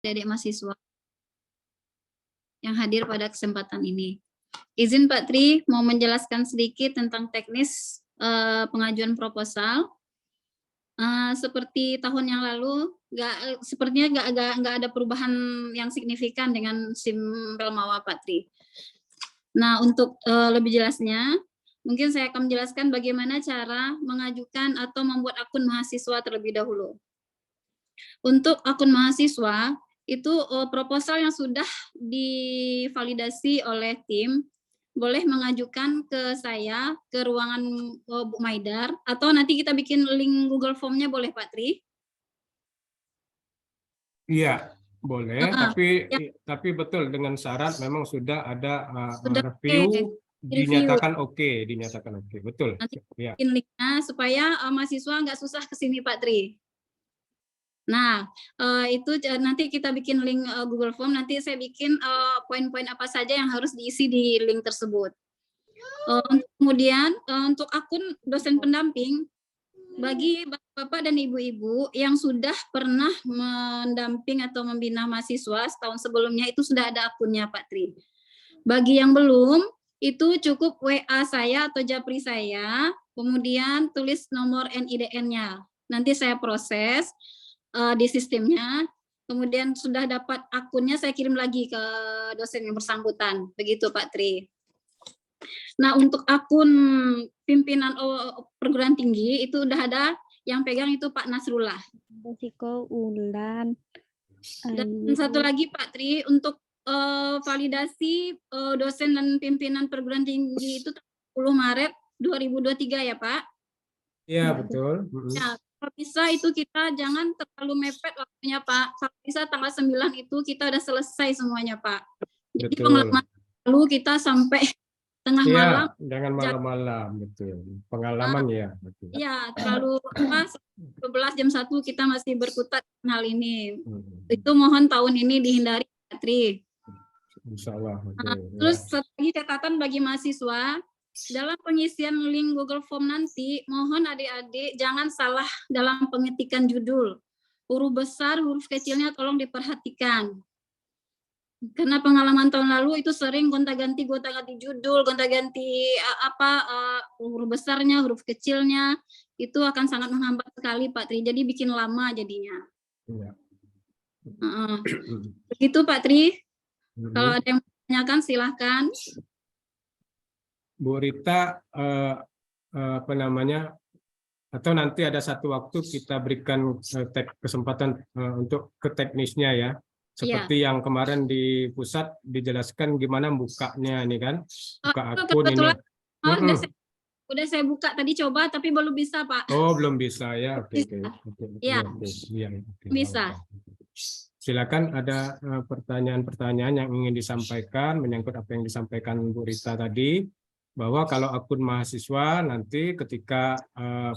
adik mahasiswa yang hadir pada kesempatan ini. Izin Pak Tri mau menjelaskan sedikit tentang teknis pengajuan proposal. Seperti tahun yang lalu, sepertinya nggak ada perubahan yang signifikan dengan SIM Pelmawa Pak Tri. Nah, untuk lebih jelasnya, mungkin saya akan menjelaskan bagaimana cara mengajukan atau membuat akun mahasiswa terlebih dahulu. Untuk akun mahasiswa, itu proposal yang sudah divalidasi oleh tim, boleh mengajukan ke saya, ke ruangan Bu Maidar, atau nanti kita bikin link Google Form-nya boleh Pak Tri? Iya, boleh, tapi betul dengan syarat memang sudah ada review, dinyatakan oke, betul. Nanti ya. bikin linknya supaya mahasiswa nggak susah ke sini Pak Tri. Nah, itu nanti kita bikin link Google Form, nanti saya bikin poin-poin apa saja yang harus diisi di link tersebut. Kemudian untuk akun dosen pendamping, bagi Bapak dan Ibu-Ibu yang sudah pernah mendamping atau membina mahasiswa setahun sebelumnya, itu sudah ada akunnya Pak Tri. Bagi yang belum, itu cukup WA saya atau Japri saya, kemudian tulis nomor NIDN-nya. Nanti saya proses di sistemnya, kemudian sudah dapat akunnya saya kirim lagi ke dosen yang bersangkutan. Begitu Pak Tri. Nah, untuk akun pimpinan perguruan tinggi itu udah ada yang pegang itu Pak Nasrullah. Resiko Ulan. Dan satu lagi Pak Tri, untuk validasi dosen dan pimpinan perguruan tinggi itu 10 Maret 2023 ya Pak? Iya, betul. Ya, kalau bisa itu kita jangan terlalu mepet waktunya Pak. Kalau bisa tanggal 9 itu kita udah selesai semuanya Pak. Jadi pengalaman lalu kita sampai tengah malam. Jangan malam-malam, betul. Pengalaman ya. Betul. Iya, terlalu 12 jam 1 kita masih berkutat hal ini. Itu mohon tahun ini dihindari Pak Tri. Insya Allah. Terus satu lagi catatan bagi mahasiswa, dalam pengisian link Google Form nanti, mohon adik-adik jangan salah dalam pengetikan judul. Huruf besar, huruf kecilnya tolong diperhatikan. Karena pengalaman tahun lalu itu sering gonta-ganti judul, gonta-ganti huruf besarnya, huruf kecilnya, itu akan sangat menghambat sekali Pak Tri. Jadi bikin lama jadinya. Ya. Begitu Pak Tri. Kalau ada yang menanyakan silahkan. Bu Rita, atau nanti ada satu waktu kita berikan kesempatan untuk ke teknisnya ya. Seperti yang kemarin di pusat dijelaskan gimana bukanya ini kan, buka akun ini. Udah saya buka tadi coba tapi belum bisa Pak. Oh belum bisa ya, oke. Iya. Bisa. Silakan ada pertanyaan-pertanyaan yang ingin disampaikan menyangkut apa yang disampaikan Bu Rita tadi, bahwa kalau akun mahasiswa nanti ketika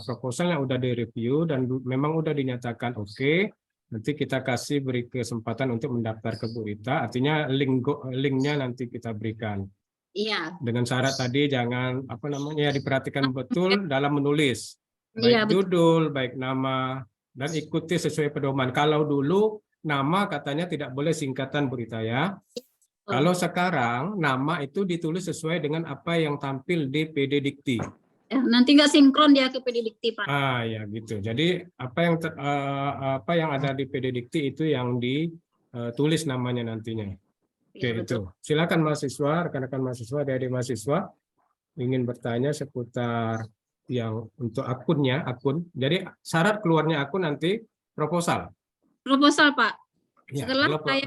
proposalnya udah direview dan memang udah dinyatakan oke, nanti kita beri kesempatan untuk mendaftar ke Bu Rita, artinya linknya nanti kita berikan. Iya. Dengan syarat tadi jangan diperhatikan betul dalam menulis, baik judul, baik nama, dan ikuti sesuai pedoman. Kalau dulu nama katanya tidak boleh singkatan Bu Rita ya. Kalau sekarang nama itu ditulis sesuai dengan apa yang tampil di PD Dikti. Nanti nggak sinkron dia ke PD Dikti Pak. Ya gitu. Jadi apa yang ada di PD Dikti itu yang ditulis namanya nantinya. Oke, itu. Silakan mahasiswa, rekan-rekan mahasiswa, adik-adik mahasiswa ingin bertanya seputar yang untuk akun. Jadi syarat keluarnya akun nanti proposal. Proposal Pak. Ya, setelah saya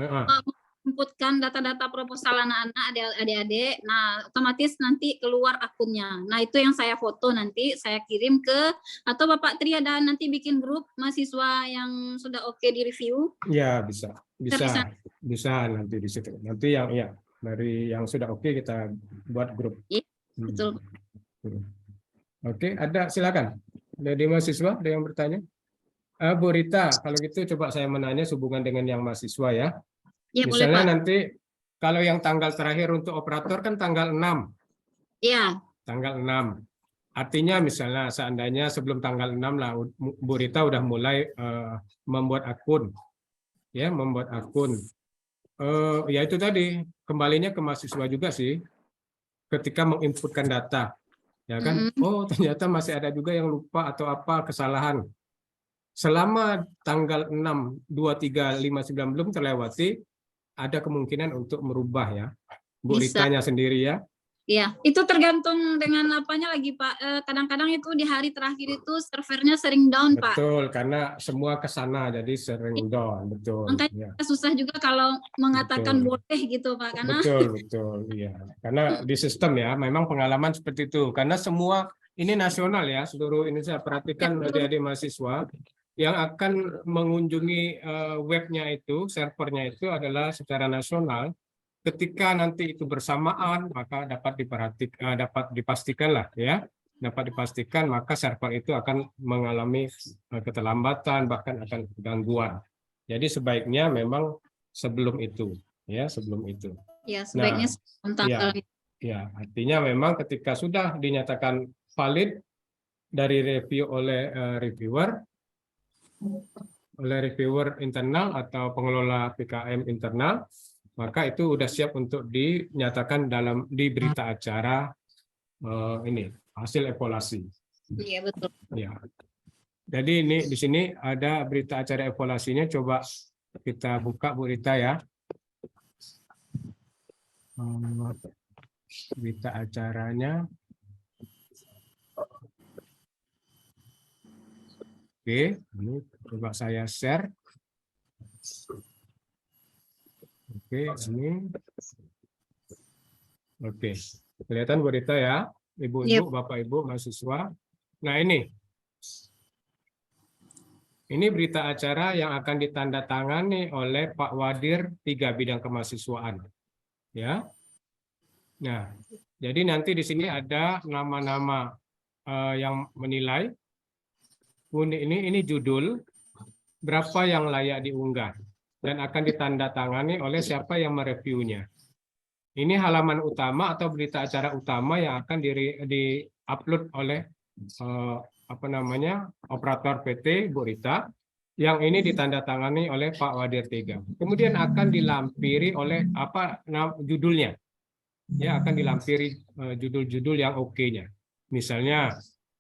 inputkan data-data proposal anak-anak, adik-adik, nah otomatis nanti keluar akunnya. Nah itu yang saya foto nanti saya kirim atau Bapak Tri ada nanti bikin grup mahasiswa yang sudah oke di review. Ya bisa nanti di situ. Nanti yang dari yang sudah oke kita buat grup. Iya, betul. Oke, silakan. Dari mahasiswa ada yang bertanya? Bu Rita, kalau gitu coba saya menanya sehubungan dengan yang mahasiswa ya. Ya, misalnya boleh, Pak. nanti kalau yang tanggal terakhir untuk operator kan tanggal 6. Iya. Tanggal 6. Artinya misalnya seandainya sebelum tanggal 6 lah Bu Rita udah mulai membuat akun. ya, membuat akun. Ya itu tadi kembalinya ke mahasiswa juga sih, ketika menginputkan data, ya kan? Oh ternyata masih ada juga yang lupa atau apa kesalahan. Selama tanggal 6, 2, 3, 5, 9 belum terlewati, ada kemungkinan untuk merubah ya, Bu Bisa. Ritanya sendiri ya. Iya, itu tergantung dengan apanya lagi Pak. Kadang-kadang itu di hari terakhir itu servernya sering down Pak. Betul, karena semua ke sana jadi sering down, betul. Makanya Ya. susah juga kalau mengatakan Betul. boleh gitu Pak, karena Betul, iya. Karena di sistem ya, memang pengalaman seperti itu. Karena semua ini nasional ya, seluruh Indonesia. Perhatikan adik-adik mahasiswa yang akan mengunjungi webnya itu, servernya itu adalah secara nasional. Ketika nanti itu bersamaan, maka dapat dipastikan lah ya, dapat dipastikan maka server itu akan mengalami keterlambatan, bahkan akan gangguan. Jadi sebaiknya memang sebelum itu. Ya, sebelum itu. ya sebaiknya tanggal Ya, artinya memang ketika sudah dinyatakan valid dari review oleh reviewer internal atau pengelola PKM internal, maka itu sudah siap untuk dinyatakan di berita acara ini hasil evaluasi. Iya betul. Ya. Jadi ini di sini ada berita acara evaluasinya, coba kita buka Bu Rita ya. Berita acaranya. Oke, ini coba saya share. Oke, ini. Oke, kelihatan Bu Rita ya, Ibu-ibu, Bapak-ibu, mahasiswa. Nah ini berita acara yang akan ditandatangani oleh Pak Wadir 3 bidang kemahasiswaan. Ya. Nah, jadi nanti di sini ada nama-nama yang menilai. Ini judul, berapa yang layak diunggah, dan akan ditandatangani oleh siapa yang mereviewnya. Ini halaman utama atau berita acara utama yang akan di-upload oleh operator PT Bu Rita, yang ini ditandatangani oleh Pak Wadir 3. Kemudian akan dilampiri oleh judulnya. Ya, akan dilampiri judul-judul yang oke-nya. Misalnya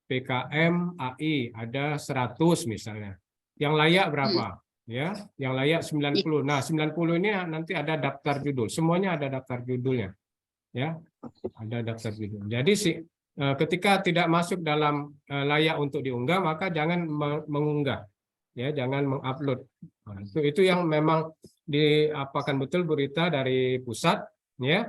PKM AI ada 100 misalnya. Yang layak berapa? Ya, yang layak 90. Nah, 90 ini nanti ada daftar judul. Semuanya ada daftar judulnya. Ya, ada daftar judul. Jadi ketika tidak masuk dalam layak untuk diunggah, maka jangan mengunggah. Ya, jangan mengupload. Nah, itu yang memang diapakan betul Bu Rita dari pusat, ya.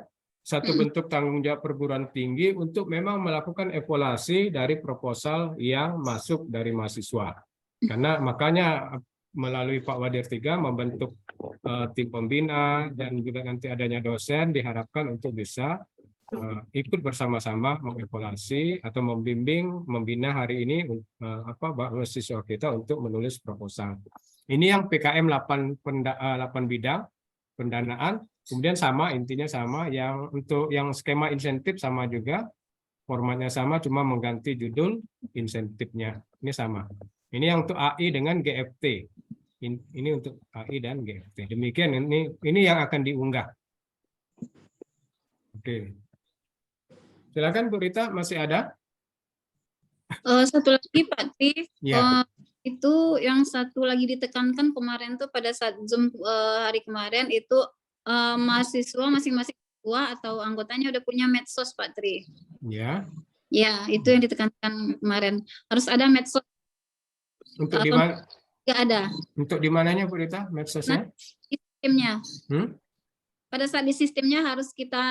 Satu bentuk tanggung jawab perguruan tinggi untuk memang melakukan evaluasi dari proposal yang masuk dari mahasiswa. Karena makanya melalui Pak Wadir 3 membentuk tim pembina, dan juga nanti adanya dosen diharapkan untuk bisa ikut bersama-sama mengevaluasi atau membimbing, membina hari ini mahasiswa kita untuk menulis proposal. Ini yang PKM 8 bidang pendanaan. Kemudian intinya sama, yang untuk yang skema insentif sama juga, formatnya sama, cuma mengganti judul insentifnya. Ini sama. Ini yang untuk AI dengan GFT. Ini untuk AI dan GFT. Demikian ini yang akan diunggah. Oke. Silakan Bu Rita, masih ada? Satu lagi Pak Tri, Ya. itu yang satu lagi ditekankan kemarin tuh pada saat Zoom hari kemarin itu mahasiswa masing-masing ketua atau anggotanya udah punya medsos Pak Tri. Ya. Ya, itu yang ditekankan kemarin. Harus ada medsos. Untuk di mana? Nggak ada. Untuk di mananya Bu Rita medsosnya? Sistemnya. Pada saat di sistemnya harus kita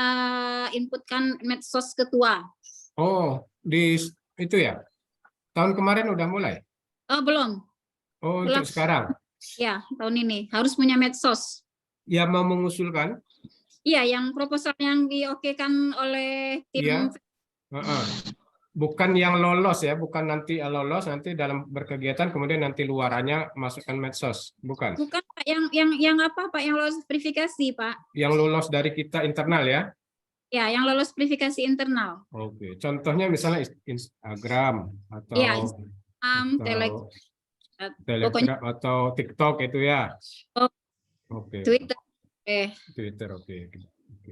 inputkan medsos ketua. Oh, di itu ya. Tahun kemarin udah mulai? Oh, belum. Oh, untuk sekarang? Ya, tahun ini harus punya medsos. Yang mau mengusulkan? Iya, yang proposal yang diokekan oleh tim. Iya. Bukan yang lolos ya, bukan nanti lolos nanti dalam berkegiatan kemudian nanti luarannya masukkan medsos, bukan? Bukan Pak, yang apa Pak, yang lolos verifikasi Pak. Yang lolos dari kita internal ya? Ya, yang lolos verifikasi internal. Oke, contohnya misalnya Instagram atau ya, Instagram, Telegram atau TikTok itu ya. Oke. Twitter. Twitter, oke. Oke.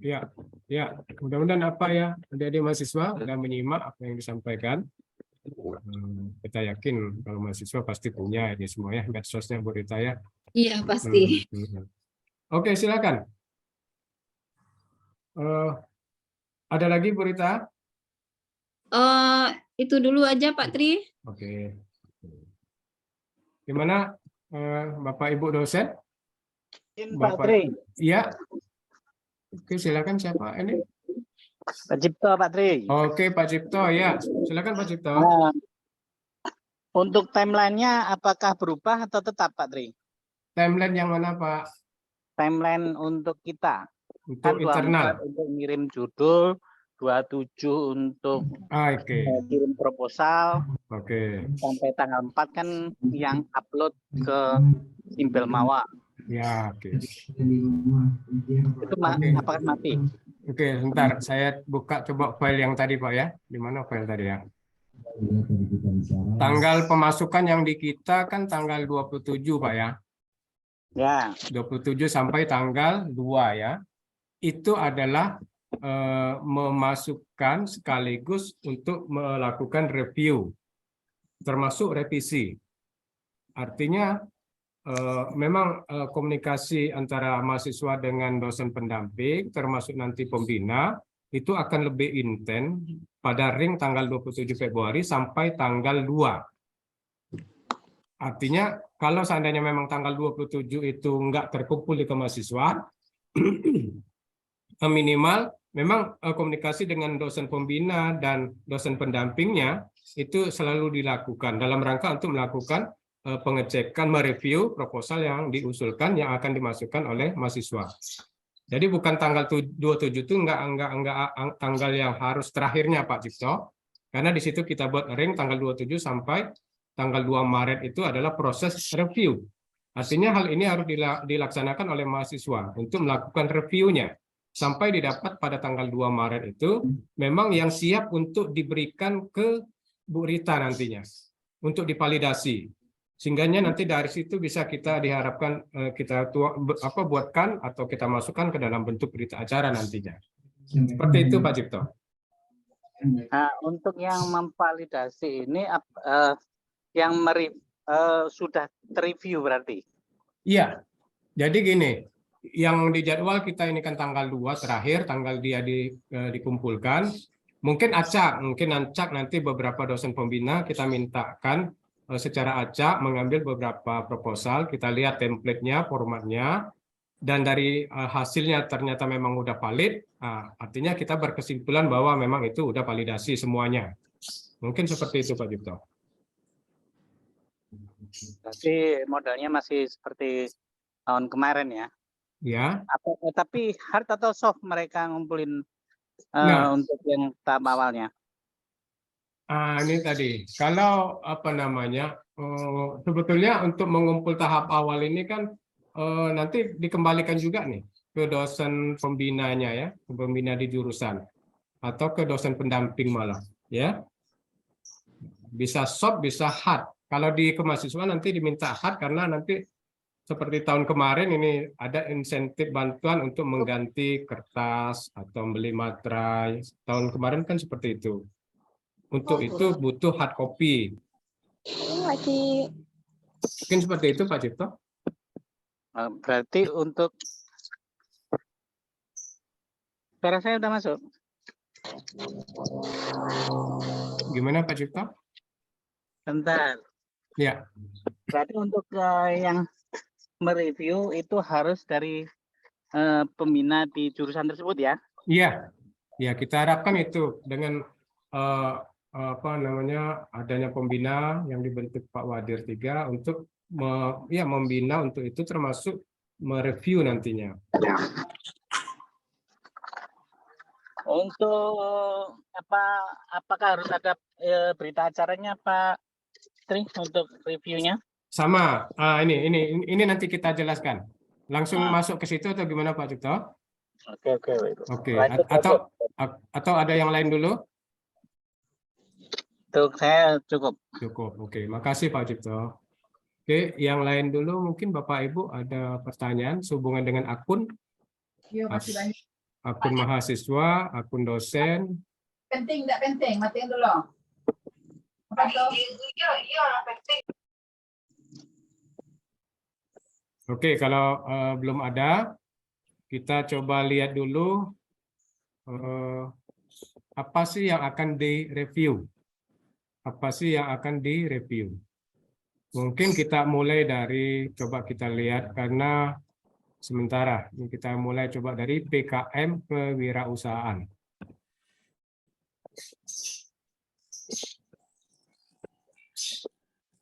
Ya, ya. Mudah-mudahan apa ya, adik-adik mahasiswa sudah menyimak apa yang disampaikan. Kita yakin kalau mahasiswa pasti punya ini semua ya, medsosnya Bu Rita ya. Iya, pasti. Oke, silakan. Ada lagi Bu Rita? Itu dulu aja Pak Tri. Oke. Gimana Bapak Ibu dosen? Pak Tri. Iya. Oke, silakan siapa ini? Pak Cipto, Pak Tri. Oke, Pak Cipto ya. Silakan Pak Cipto. Nah, untuk timeline-nya apakah berubah atau tetap Pak Tri? Timeline yang mana Pak? Timeline untuk kita. Untuk Kan 24 internal. untuk ngirim judul, 27 untuk Oke. kirim proposal, Oke. sampai tanggal 4 kan yang upload ke Simpel Mawa. Ya, oke. Itu apakah mati? Oke, sebentar. Saya buka coba file yang tadi Pak ya. Di mana file tadi ya? Tanggal pemasukan yang di kita kan tanggal 27 Pak ya. Ya. 27 sampai tanggal 2 ya. Itu adalah memasukkan sekaligus untuk melakukan review, termasuk revisi. Artinya memang komunikasi antara mahasiswa dengan dosen pendamping, termasuk nanti pembina, itu akan lebih intens pada ring tanggal 27 Februari sampai tanggal 2. Artinya kalau seandainya memang tanggal 27 itu enggak terkumpul di mahasiswa, minimal memang komunikasi dengan dosen pembina dan dosen pendampingnya itu selalu dilakukan dalam rangka untuk melakukan pengecekan, mereview proposal yang diusulkan yang akan dimasukkan oleh mahasiswa. Jadi bukan tanggal 27 itu enggak tanggal yang harus terakhirnya Pak Cipto, karena di situ kita buat ring tanggal 27 sampai tanggal 2 Maret itu adalah proses review. Artinya hal ini harus dilaksanakan oleh mahasiswa untuk melakukan reviewnya. Sampai didapat pada tanggal 2 Maret itu memang yang siap untuk diberikan ke Bu Rita nantinya untuk divalidasi. Sehingga nanti dari situ bisa kita diharapkan kita buatkan atau kita masukkan ke dalam bentuk berita acara nantinya. Seperti itu Pak Cipto. Nah, untuk yang memvalidasi ini yang sudah terreview berarti? Iya. Jadi gini, yang di jadwal kita ini kan tanggal 2 terakhir, tanggal dia dikumpulkan. Mungkin acak nanti beberapa dosen pembina kita mintakan secara acak mengambil beberapa proposal, kita lihat template-nya, formatnya, dan dari hasilnya ternyata memang udah valid, artinya kita berkesimpulan bahwa memang itu udah validasi semuanya. Mungkin seperti itu Pak Cipto. Berarti modalnya masih seperti tahun kemarin ya? Ya. Tapi hard atau soft mereka ngumpulin untuk yang tahap awalnya? Ini tadi, kalau sebetulnya untuk mengumpul tahap awal ini kan nanti dikembalikan juga nih ke dosen pembinanya ya, pembina di jurusan atau ke dosen pendamping malah ya. Bisa soft, bisa hard. Kalau di kemahasiswaan nanti diminta hard karena nanti seperti tahun kemarin ini ada insentif bantuan untuk mengganti kertas atau beli materai. Tahun kemarin kan seperti itu. Untuk itu butuh hard copy. Mungkin seperti itu Pak Cipto. Berarti untuk suara saya udah masuk. Gimana Pak Cipto? Bentar. Ya. Berarti untuk yang mereview itu harus dari pembina di jurusan tersebut ya? Iya. Ya, kita harapkan itu dengan adanya pembina yang dibentuk Pak Wadir 3 untuk membina untuk itu termasuk mereview nantinya. Untuk apakah harus ada berita acaranya Pak Tri untuk reviewnya? Sama. Ini nanti kita jelaskan. Langsung masuk ke situ atau gimana Pak Cipto? Oke. Atau ada yang lain dulu? Untuk saya cukup. Cukup. Oke, makasih Pak Cipto. Oke, Oke, yang lain dulu mungkin Bapak Ibu ada pertanyaan sehubungan dengan akun, Iya, masih banyak. akun mahasiswa, akun dosen. Penting, nggak penting? Matiin dulu. Apa tuh? Oke, kalau belum ada, kita coba lihat dulu apa sih yang akan direview. Apa sih yang akan direview? Mungkin kita mulai dari, coba kita lihat, karena sementara ini kita mulai coba dari PKM kewirausahaan.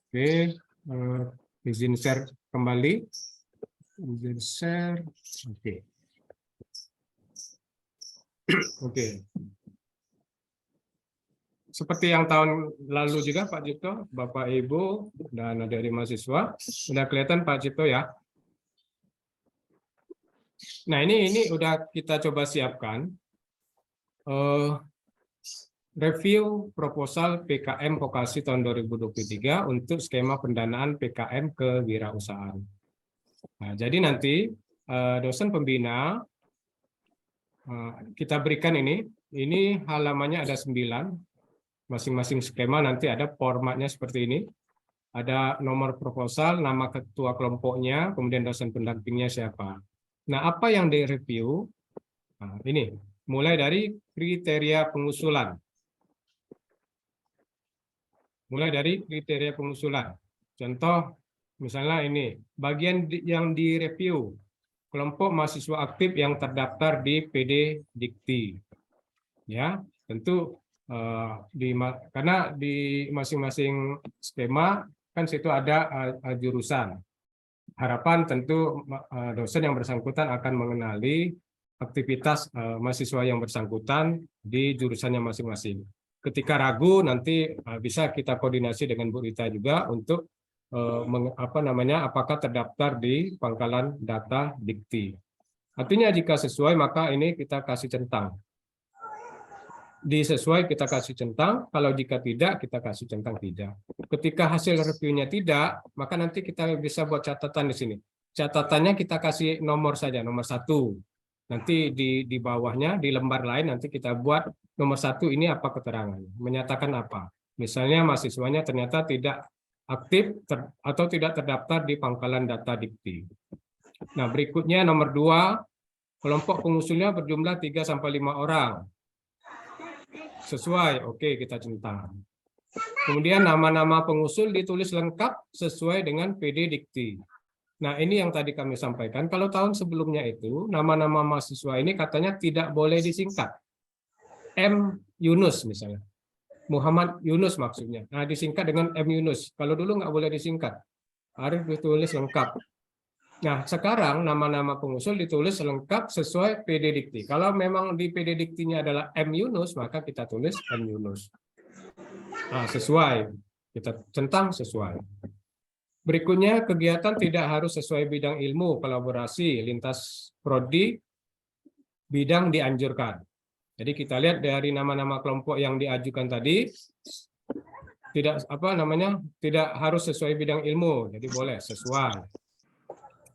Oke, izin share kembali. Izin share, oke. Oke. Seperti yang tahun lalu juga Pak Cipto, Bapak Ibu dan adik-adik mahasiswa, sudah kelihatan Pak Cipto ya. Nah ini udah kita coba siapkan review proposal PKM Vokasi tahun 2023 untuk skema pendanaan PKM kewirausahaan. Nah, jadi nanti dosen pembina kita berikan ini halamannya ada 9, masing-masing skema nanti ada formatnya seperti ini, ada nomor proposal, nama ketua kelompoknya, kemudian dosen pendampingnya siapa. Nah, apa yang direview? Nah, ini mulai dari kriteria pengusulan. Mulai dari kriteria pengusulan. Contoh, misalnya ini, bagian yang direview, kelompok mahasiswa aktif yang terdaftar di PD Dikti. Ya, tentu karena di masing-masing skema kan situ ada jurusan. Harapan tentu dosen yang bersangkutan akan mengenali aktivitas mahasiswa yang bersangkutan di jurusannya masing-masing. Ketika ragu nanti bisa kita koordinasi dengan Bu Rita juga untuk apakah terdaftar di pangkalan data Dikti. Artinya jika sesuai maka ini kita kasih centang. Disesuai kita kasih centang, kalau jika tidak kita kasih centang tidak. Ketika hasil reviewnya tidak, maka nanti kita bisa buat catatan di sini. Catatannya kita kasih nomor saja, nomor 1. Nanti di bawahnya di lembar lain nanti kita buat nomor 1 ini apa keterangan, menyatakan apa. Misalnya mahasiswanya ternyata tidak aktif atau tidak terdaftar di pangkalan data Dikti. Nah, berikutnya nomor 2, kelompok pengusulnya berjumlah 3-5 orang. Sesuai, oke kita centang. Kemudian nama-nama pengusul ditulis lengkap sesuai dengan PD Dikti. Nah, ini yang tadi kami sampaikan. Kalau tahun sebelumnya itu, nama-nama mahasiswa ini katanya tidak boleh disingkat. M. Yunus misalnya. Muhammad Yunus maksudnya. Nah, disingkat dengan M. Yunus. Kalau dulu nggak boleh disingkat. Harus ditulis lengkap. Nah, sekarang nama-nama pengusul ditulis lengkap sesuai PD Dikti. Kalau memang di PD Diktinya adalah M. Yunus, maka kita tulis M. Yunus. Nah, sesuai. Kita centang sesuai. Berikutnya, kegiatan tidak harus sesuai bidang ilmu, kolaborasi, lintas prodi, bidang dianjurkan. Jadi kita lihat dari nama-nama kelompok yang diajukan tadi, tidak tidak harus sesuai bidang ilmu, jadi boleh sesuai.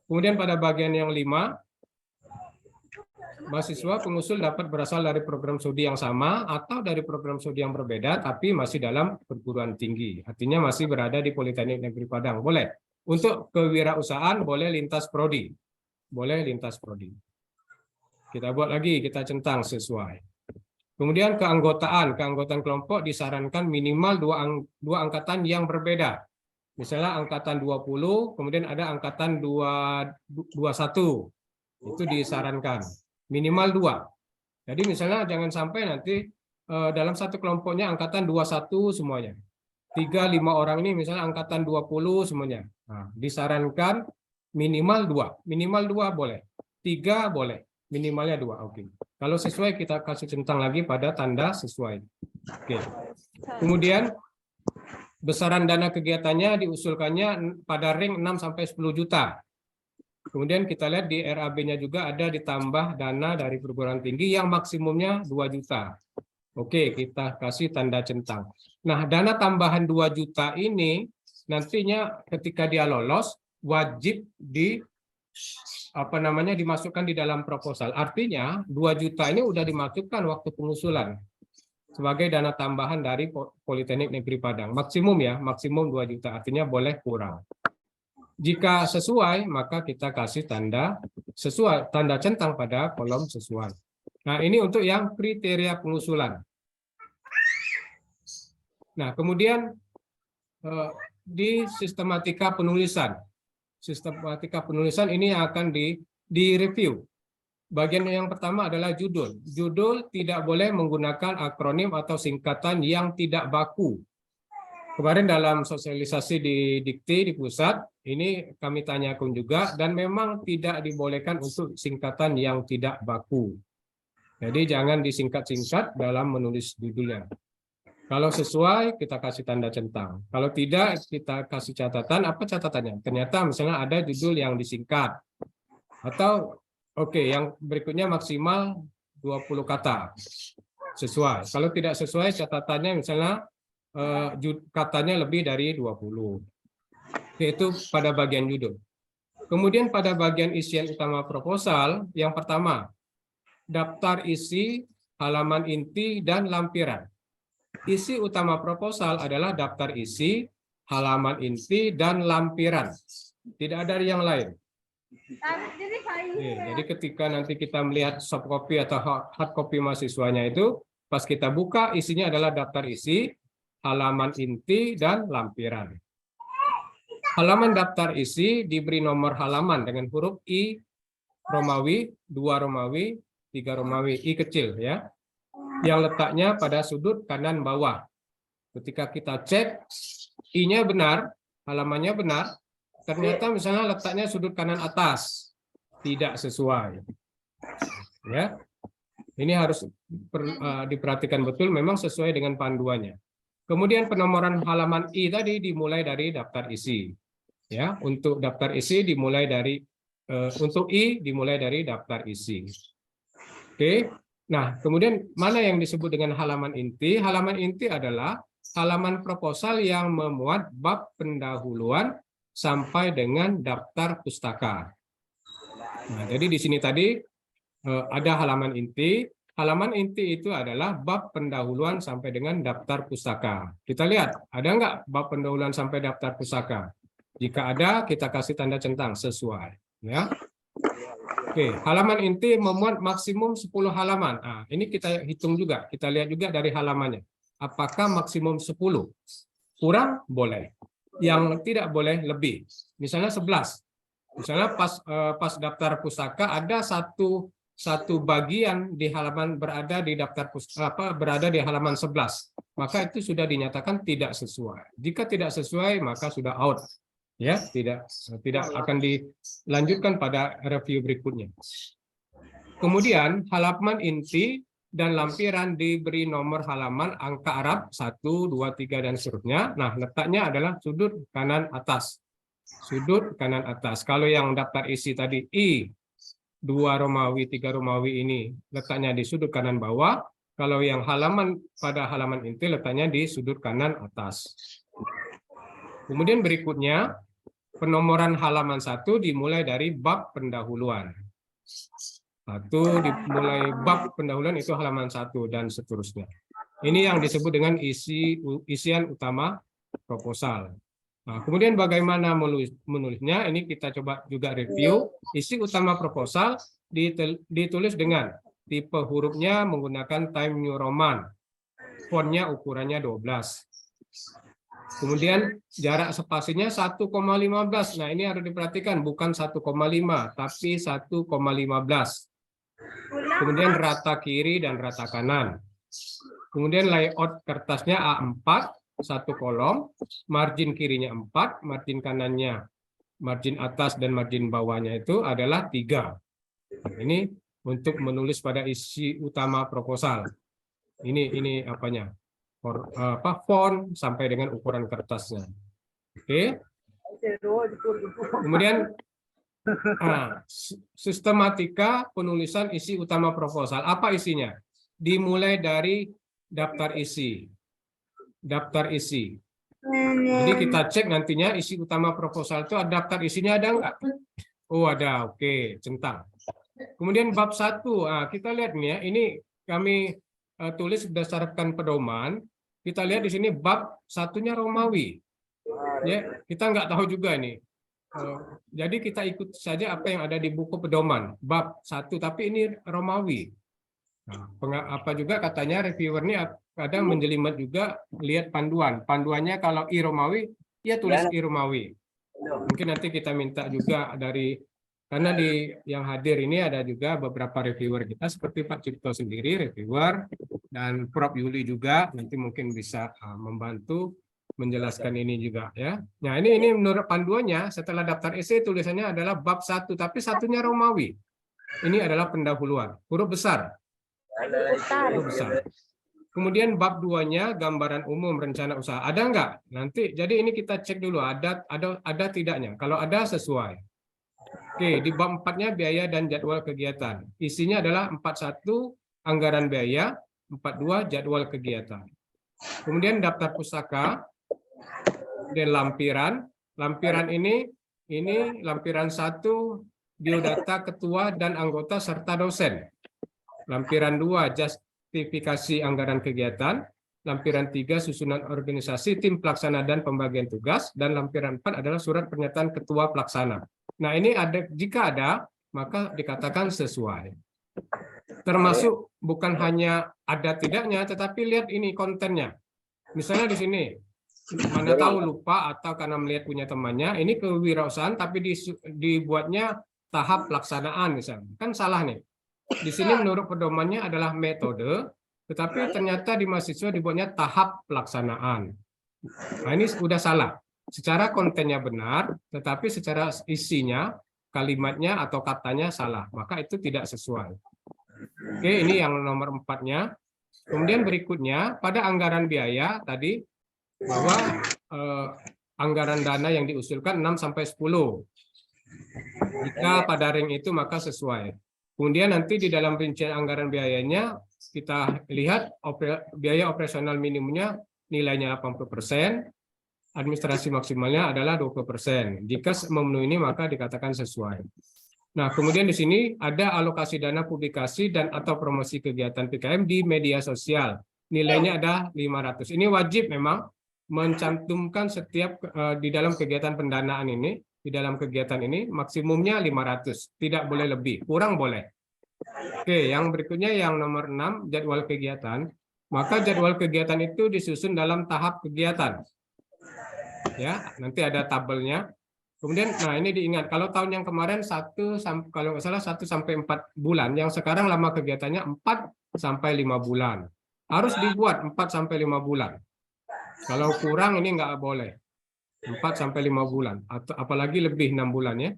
Kemudian pada bagian yang 5, mahasiswa pengusul dapat berasal dari program studi yang sama atau dari program studi yang berbeda, tapi masih dalam perguruan tinggi. Artinya masih berada di Politeknik Negeri Padang. Boleh. Untuk kewirausahaan boleh lintas prodi. Boleh lintas prodi. Kita buat lagi, kita centang sesuai. Kemudian keanggotaan kelompok disarankan minimal dua angkatan yang berbeda. Misalnya angkatan 20, kemudian ada angkatan 21. Itu disarankan. Minimal 2. Jadi misalnya jangan sampai nanti dalam satu kelompoknya angkatan 21 semuanya. 3-5 orang ini misalnya angkatan 20 semuanya. Nah, disarankan minimal 2. Minimal 2 boleh. 3 boleh. Minimalnya 2. Oke. Kalau sesuai kita kasih centang lagi pada tanda sesuai. Oke. Kemudian besaran dana kegiatannya diusulkannya pada ring 6-10 juta. Kemudian kita lihat di RAB-nya juga ada ditambah dana dari perguruan tinggi yang maksimumnya 2 juta. Oke, kita kasih tanda centang. Nah, dana tambahan 2 juta ini nantinya ketika dia lolos wajib dimasukkan di dalam proposal. Artinya 2 juta ini udah dimasukkan waktu pengusulan sebagai dana tambahan dari Politeknik Negeri Padang. Maksimum ya, maksimum 2 juta. Artinya boleh kurang. Jika sesuai, maka kita kasih tanda sesuai, tanda centang pada kolom sesuai. Nah, ini untuk yang kriteria pengusulan. Nah, kemudian di sistematika penulisan. Sistematika penulisan ini akan direview. Bagian yang pertama adalah judul. Judul tidak boleh menggunakan akronim atau singkatan yang tidak baku. Kemarin dalam sosialisasi di Dikti di pusat, ini kami tanyakan juga, dan memang tidak dibolehkan untuk singkatan yang tidak baku. Jadi jangan disingkat-singkat dalam menulis judulnya. Kalau sesuai, kita kasih tanda centang. Kalau tidak, kita kasih catatan. Apa catatannya? Ternyata misalnya ada judul yang disingkat. Atau, yang berikutnya maksimal 20 kata. Sesuai. Kalau tidak sesuai, catatannya misalnya katanya lebih dari 20. Yaitu pada bagian judul. Kemudian pada bagian isian utama proposal, yang pertama, daftar isi, halaman inti, dan lampiran. Isi utama proposal adalah daftar isi, halaman inti, dan lampiran. Tidak ada yang lain. Jadi ketika nanti kita melihat soft copy atau hard copy mahasiswanya itu, pas kita buka isinya adalah daftar isi, halaman inti, dan lampiran. Halaman daftar isi diberi nomor halaman dengan huruf I Romawi, 2 Romawi, 3 Romawi, I kecil ya. Yang letaknya pada sudut kanan bawah. Ketika kita cek, I-nya benar, halamannya benar, ternyata misalnya letaknya sudut kanan atas, tidak sesuai. Ya, ini harus diperhatikan betul, memang sesuai dengan panduannya. Kemudian penomoran halaman I tadi dimulai dari daftar isi. Ya, untuk daftar isi dimulai dari untuk I dimulai dari daftar isi. Oke. Nah, kemudian mana yang disebut dengan halaman inti? Halaman inti adalah halaman proposal yang memuat bab pendahuluan sampai dengan daftar pustaka. Nah, jadi di sini tadi ada halaman inti. Halaman inti itu adalah bab pendahuluan sampai dengan daftar pustaka. Kita lihat, ada nggak bab pendahuluan sampai daftar pustaka? Jika ada, kita kasih tanda centang sesuai. Ya. Oke, halaman inti memuat maksimum 10 halaman. Nah, ini kita hitung juga, kita lihat juga dari halamannya. Apakah maksimum 10? Kurang boleh. Yang tidak boleh lebih. Misalnya 11. Misalnya pas daftar pustaka ada satu bagian di halaman berada di daftar pustaka berada di halaman 11. Maka itu sudah dinyatakan tidak sesuai. Jika tidak sesuai, maka sudah out. Ya, tidak akan dilanjutkan pada review berikutnya. Kemudian halaman inti dan lampiran diberi nomor halaman angka Arab 1, 2, 3 dan seterusnya. Nah, letaknya adalah sudut kanan atas. Sudut kanan atas. Kalau yang daftar isi tadi I 2 Romawi, 3 Romawi ini letaknya di sudut kanan bawah. Kalau yang pada halaman inti letaknya di sudut kanan atas. Kemudian berikutnya, penomoran halaman 1 dimulai dari bab pendahuluan. Dimulai bab pendahuluan itu halaman 1 dan seterusnya. Ini yang disebut dengan isian utama proposal. Nah, kemudian bagaimana menulisnya? Ini kita coba juga review. Isi utama proposal ditulis dengan tipe hurufnya menggunakan Times New Roman. Fontnya ukurannya 12. Kemudian jarak spasinya 1,15. Nah, ini harus diperhatikan, bukan 1,5, tapi 1,15. Kemudian rata kiri dan rata kanan. Kemudian layout kertasnya A4, 1 kolom, margin kirinya 4, margin kanannya, margin atas dan margin bawahnya itu adalah 3. Nah, ini untuk menulis pada isi utama proposal. Ini apanya? Font sampai dengan ukuran kertasnya. Oke. Kemudian sistematika penulisan isi utama proposal. Apa isinya? Dimulai dari daftar isi. Daftar isi. Jadi kita cek nantinya isi utama proposal itu daftar isinya ada enggak? Oh ada, oke, centang. Kemudian bab 1, kita lihat nih ya, ini kami tulis berdasarkan pedoman. Kita lihat di sini bab 1-nya Romawi. Ya, kita nggak tahu juga nih. Jadi kita ikut saja apa yang ada di buku pedoman bab 1, tapi ini Romawi. Nah, apa juga katanya reviewer ini kadang menjelimet juga lihat panduan. Panduannya kalau I Romawi, ya tulis I Romawi. Mungkin nanti kita minta juga dari, karena di yang hadir ini ada juga beberapa reviewer kita seperti Pak Cipto sendiri, reviewer, dan Prof Yuli juga nanti mungkin bisa membantu menjelaskan ini juga ya. Nah ini menurut panduannya setelah daftar esai tulisannya adalah bab 1, tapi satunya Romawi. Ini adalah pendahuluan, huruf besar. Huruf besar. Kemudian bab 2-nya gambaran umum rencana usaha. Ada enggak? Nanti jadi ini kita cek dulu ada tidaknya. Kalau ada sesuai. Oke, di bab 4-nya biaya dan jadwal kegiatan. Isinya adalah 41 anggaran biaya, 42 jadwal kegiatan. Kemudian daftar pustaka dan lampiran. Lampiran ini lampiran 1 biodata ketua dan anggota serta dosen. Lampiran 2 justifikasi anggaran kegiatan, lampiran 3 susunan organisasi tim pelaksana dan pembagian tugas, dan lampiran 4 adalah surat pernyataan ketua pelaksana. Nah ini ada, jika ada maka dikatakan sesuai. Termasuk bukan hanya ada tidaknya, tetapi lihat ini kontennya. Misalnya di sini, mana tahu lupa atau karena melihat punya temannya, ini kewirausahaan tapi dibuatnya tahap pelaksanaan misalnya, kan salah nih. Di sini menurut pedomannya adalah metode, tetapi ternyata di mahasiswa dibuatnya tahap pelaksanaan. Nah ini sudah salah. Secara kontennya benar, tetapi secara isinya, kalimatnya atau katanya salah. Maka itu tidak sesuai. Oke, ini yang nomor 4-nya. Kemudian berikutnya, pada anggaran biaya tadi, bahwa anggaran dana yang diusulkan 6-10. Jika pada ring itu maka sesuai. Kemudian nanti di dalam rincian anggaran biayanya kita lihat biaya operasional minimumnya nilainya 80%, administrasi maksimalnya adalah 20%. Jika memenuhi ini maka dikatakan sesuai. Nah, kemudian di sini ada alokasi dana publikasi dan atau promosi kegiatan PKM di media sosial. Nilainya ada 500. Ini wajib memang mencantumkan setiap di dalam kegiatan pendanaan ini. Di dalam kegiatan ini maksimumnya 500, tidak boleh lebih, kurang boleh. Oke, yang berikutnya yang nomor 6, jadwal kegiatan. Maka jadwal kegiatan itu disusun dalam tahap kegiatan. Ya, nanti ada tabelnya. Kemudian, nah ini diingat, kalau tahun yang kemarin kalau nggak salah 1 sampai 4 bulan, yang sekarang lama kegiatannya 4 sampai 5 bulan. Harus dibuat 4 sampai 5 bulan. Kalau kurang ini nggak boleh. 4 sampai 5 bulan atau apalagi lebih 6 bulan ya.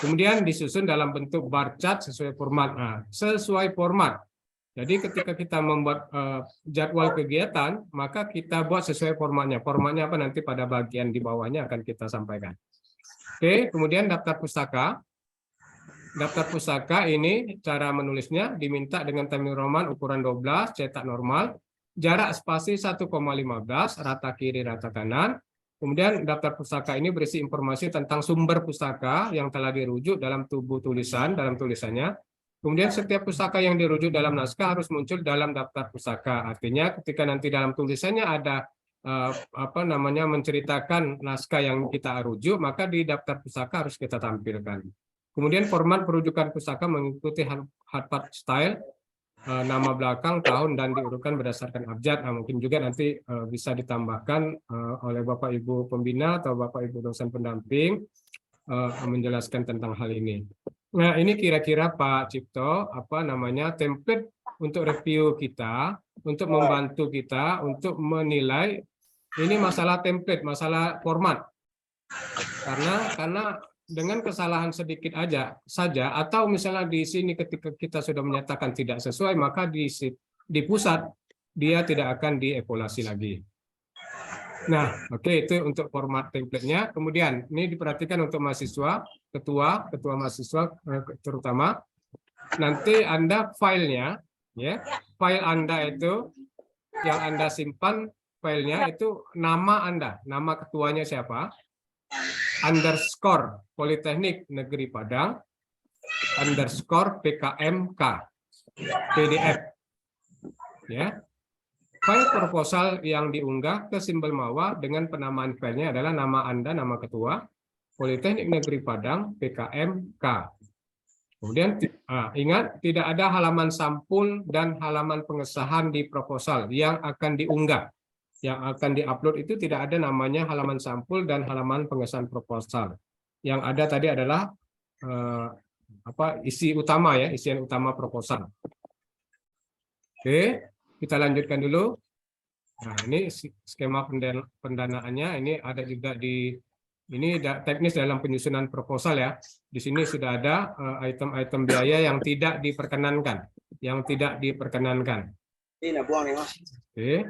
Kemudian disusun dalam bentuk bar chart sesuai format. Nah, sesuai format. Jadi ketika kita membuat jadwal kegiatan, maka kita buat sesuai formatnya. Formatnya apa nanti pada bagian di bawahnya akan kita sampaikan. Oke, kemudian daftar pustaka. Daftar pustaka ini cara menulisnya diminta dengan Times New Roman ukuran 12, cetak normal, jarak spasi 1,15, rata kiri rata kanan. Kemudian daftar pustaka ini berisi informasi tentang sumber pustaka yang telah dirujuk dalam tubuh tulisan, dalam tulisannya. Kemudian setiap pustaka yang dirujuk dalam naskah harus muncul dalam daftar pustaka. Artinya ketika nanti dalam tulisannya ada menceritakan naskah yang kita rujuk, maka di daftar pustaka harus kita tampilkan. Kemudian format perujukan pustaka mengikuti Harvard Style, nama belakang, tahun, dan diurutkan berdasarkan abjad. Nah, mungkin juga nanti bisa ditambahkan oleh Bapak Ibu pembina atau Bapak Ibu dosen pendamping menjelaskan tentang hal ini. Nah, ini kira-kira Pak Cipto template untuk review kita, untuk membantu kita untuk menilai ini masalah template, masalah format. Karena dengan kesalahan sedikit saja atau misalnya di sini ketika kita sudah menyatakan tidak sesuai, maka di pusat dia tidak akan dievaluasi lagi. Nah, oke, itu untuk format template-nya. Kemudian ini diperhatikan untuk mahasiswa, ketua mahasiswa terutama. Nanti Anda filenya, ya, file Anda itu yang Anda simpan filenya itu nama Anda, nama ketuanya siapa, underscore Politeknik Negeri Padang, underscore PKMK, PDF. Ya. File proposal yang diunggah ke Simbel Mawa dengan penamaan filenya adalah nama Anda, nama ketua, Politeknik Negeri Padang, PKMK. Kemudian ingat, tidak ada halaman sampul dan halaman pengesahan di proposal yang akan diunggah. Yang akan diupload itu tidak ada namanya halaman sampul dan halaman pengesahan proposal. Yang ada tadi adalah isi utama ya, isian utama proposal. Oke, kita lanjutkan dulu. Nah, ini skema pendanaannya. Ini ada juga ini teknis dalam penyusunan proposal ya. Di sini sudah ada item-item biaya yang tidak diperkenankan, Oke.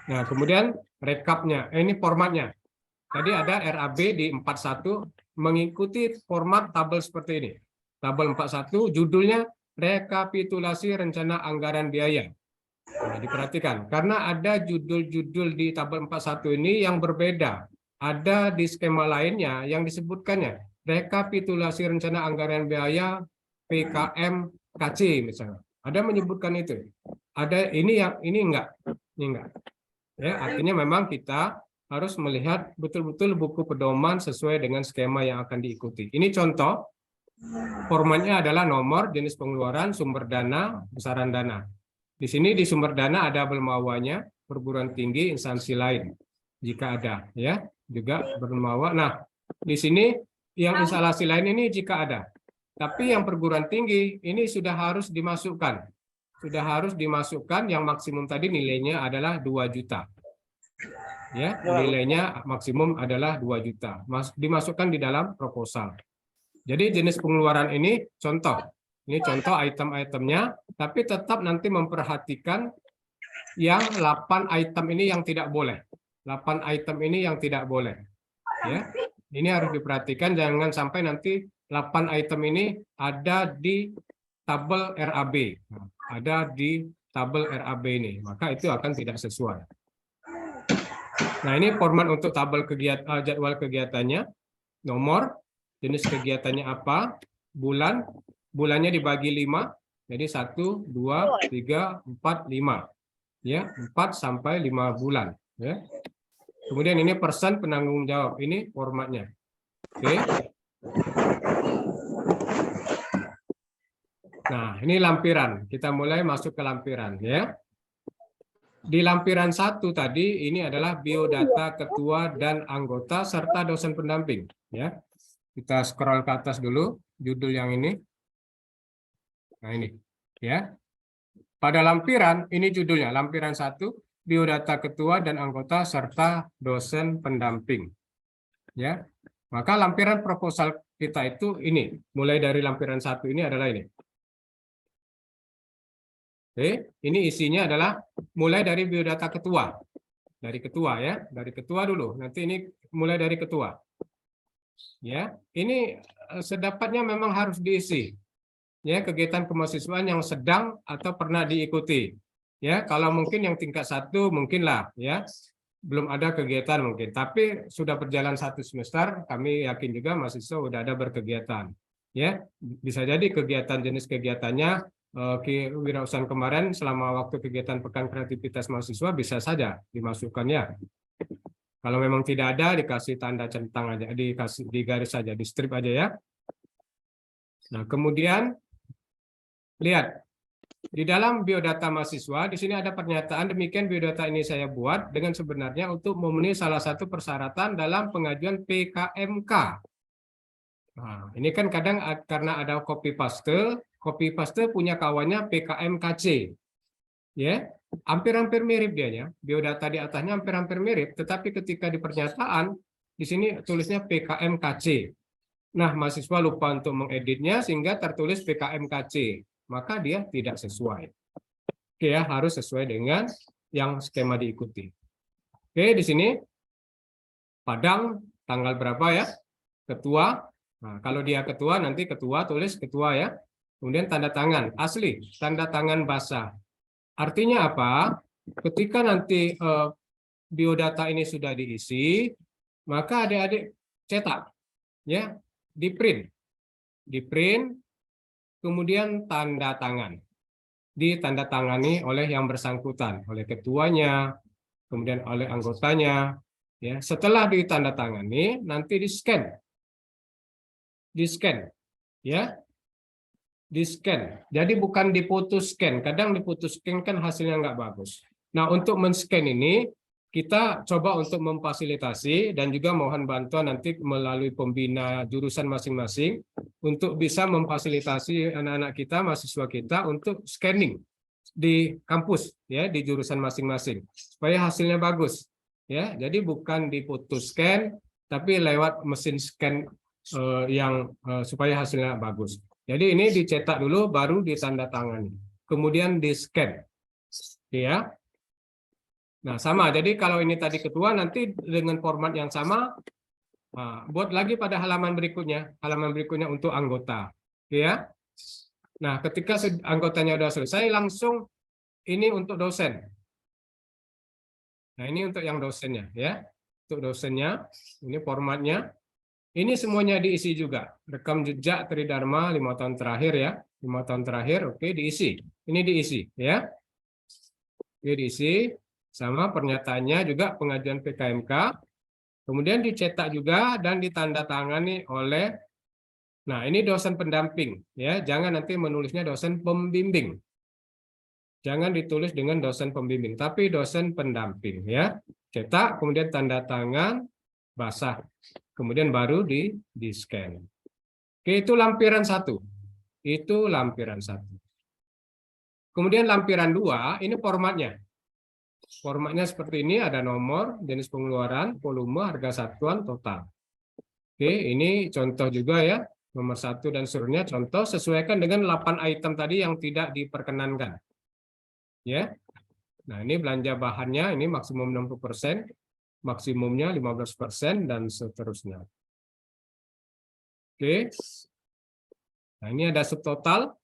Nah, kemudian rekapnya. Ini formatnya. Tadi ada RAB di 41 mengikuti format tabel seperti ini. Tabel 41 judulnya rekapitulasi rencana anggaran biaya. Nah, diperhatikan karena ada judul-judul di tabel 41 ini yang berbeda. Ada di skema lainnya yang disebutkannya rekapitulasi rencana anggaran biaya PKM KC misalnya. Ada menyebutkan itu. Ada ini yang ini enggak. Ya, artinya memang kita harus melihat betul-betul buku pedoman sesuai dengan skema yang akan diikuti. Ini contoh. Formatnya adalah nomor, jenis pengeluaran, sumber dana, besaran dana. Di sini di sumber dana ada Belmawanya, perguruan tinggi, instansi lain jika ada, ya juga Belmawa. Nah, di sini yang instalasi lain ini jika ada. Tapi yang perguruan tinggi ini sudah harus dimasukkan. Yang maksimum tadi nilainya adalah 2 juta. Ya, nilainya maksimum adalah 2 juta. Dimasukkan di dalam proposal. Jadi jenis pengeluaran ini contoh. Ini contoh item-itemnya, tapi tetap nanti memperhatikan yang 8 item ini yang tidak boleh. 8 item ini yang tidak boleh. Ya. Ini harus diperhatikan, jangan sampai nanti 8 item ini ada di tabel RAB. Ada di tabel RAB ini, maka itu akan tidak sesuai. Nah, ini format untuk tabel jadwal kegiatannya, nomor, jenis kegiatannya apa, bulannya dibagi 5, jadi 1, 2, 3, 4, 5. Ya, 4 sampai 5 bulan. Ya. Kemudian ini persen penanggung jawab, ini formatnya. Oke. Nah, ini lampiran. Kita mulai masuk ke lampiran. Ya. Di lampiran 1 tadi, ini adalah biodata ketua dan anggota serta dosen pendamping. Ya. Kita scroll ke atas dulu, judul yang ini. Nah ini, ya. Pada lampiran, ini judulnya, lampiran 1, biodata ketua dan anggota serta dosen pendamping. Ya. Maka lampiran proposal kita itu ini, mulai dari lampiran 1 ini adalah ini. Oke, ini isinya adalah mulai dari biodata ketua. Dari ketua ya, dari ketua dulu. Nanti ini mulai dari ketua. Ya, ini sedapatnya memang harus diisi. Ya, kegiatan kemahasiswaan yang sedang atau pernah diikuti. Ya, kalau mungkin yang tingkat 1 mungkinlah ya. Belum ada kegiatan mungkin, tapi sudah berjalan 1 semester, kami yakin juga mahasiswa sudah ada berkegiatan. Ya, bisa jadi kegiatan jenis kegiatannya kewirausahaan kemarin selama waktu kegiatan Pekan Kreativitas Mahasiswa bisa saja dimasukkannya. Kalau memang tidak ada, dikasih tanda centang aja, dikasih di garis saja, di strip aja ya. Nah, kemudian lihat di dalam biodata mahasiswa, di sini ada pernyataan demikian biodata ini saya buat dengan sebenarnya untuk memenuhi salah satu persyaratan dalam pengajuan PKMK. Nah, ini kan kadang karena ada copy paste punya kawannya PKMKC. Ya, hampir-hampir mirip dianya. Biodata di atasnya hampir-hampir mirip, tetapi ketika di pernyataan di sini tulisnya PKMKC. Nah, mahasiswa lupa untuk mengeditnya sehingga tertulis PKMKC, maka dia tidak sesuai. Oke ya, harus sesuai dengan yang skema diikuti. Oke, di sini Padang tanggal berapa ya? Ketua. Nah, kalau dia ketua nanti ketua tulis ketua ya. Kemudian tanda tangan asli, tanda tangan basah. Artinya apa? ketika nanti biodata ini sudah diisi, maka adik-adik cetak, ya, di print, kemudian tanda tangan, ditandatangani oleh yang bersangkutan, oleh ketuanya, kemudian oleh anggotanya, ya. Setelah ditandatangani, nanti di-scan, ya, di-scan. Jadi bukan dipoto scan. Kadang dipoto scan kan hasilnya nggak bagus. Nah, untuk men-scan ini kita coba untuk memfasilitasi dan juga mohon bantuan nanti melalui pembina jurusan masing-masing untuk bisa memfasilitasi anak-anak kita, mahasiswa kita untuk scanning di kampus, ya, di jurusan masing-masing supaya hasilnya bagus, ya. Jadi bukan dipoto scan tapi lewat mesin scan yang supaya hasilnya bagus. Jadi ini dicetak dulu baru ditandatangani, kemudian di-scan, ya. Nah, sama. Jadi kalau ini tadi ketua, nanti dengan format yang sama, buat lagi pada halaman berikutnya untuk anggota, ya. Nah, ketika anggotanya sudah selesai, langsung ini untuk dosen. Nah, ini untuk yang dosennya, ya. Untuk dosennya, ini formatnya. Ini semuanya diisi juga. Rekam jejak Tridharma 5 tahun terakhir, ya. 5 tahun terakhir, oke, diisi. Ini diisi, ya. Oke, diisi. Sama pernyataannya juga pengajuan PKMK. Kemudian dicetak juga dan ditandatangani oleh, nah ini dosen pendamping, ya. Jangan nanti menulisnya dosen pembimbing. Jangan ditulis dengan dosen pembimbing, tapi dosen pendamping, ya. Cetak, kemudian tanda tangan, basah. Kemudian baru di-scan. Oke, itu lampiran 1. Itu lampiran 1. Kemudian lampiran 2, ini formatnya. Formatnya seperti ini, ada nomor, jenis pengeluaran, volume, harga satuan, total. Oke, ini contoh juga, ya. Nomor 1 dan seterusnya, contoh sesuaikan dengan 8 item tadi yang tidak diperkenankan. Ya. Nah, ini belanja bahannya, ini maksimum 60%, maksimumnya 15%, dan seterusnya. Oke. Nah, ini ada subtotal,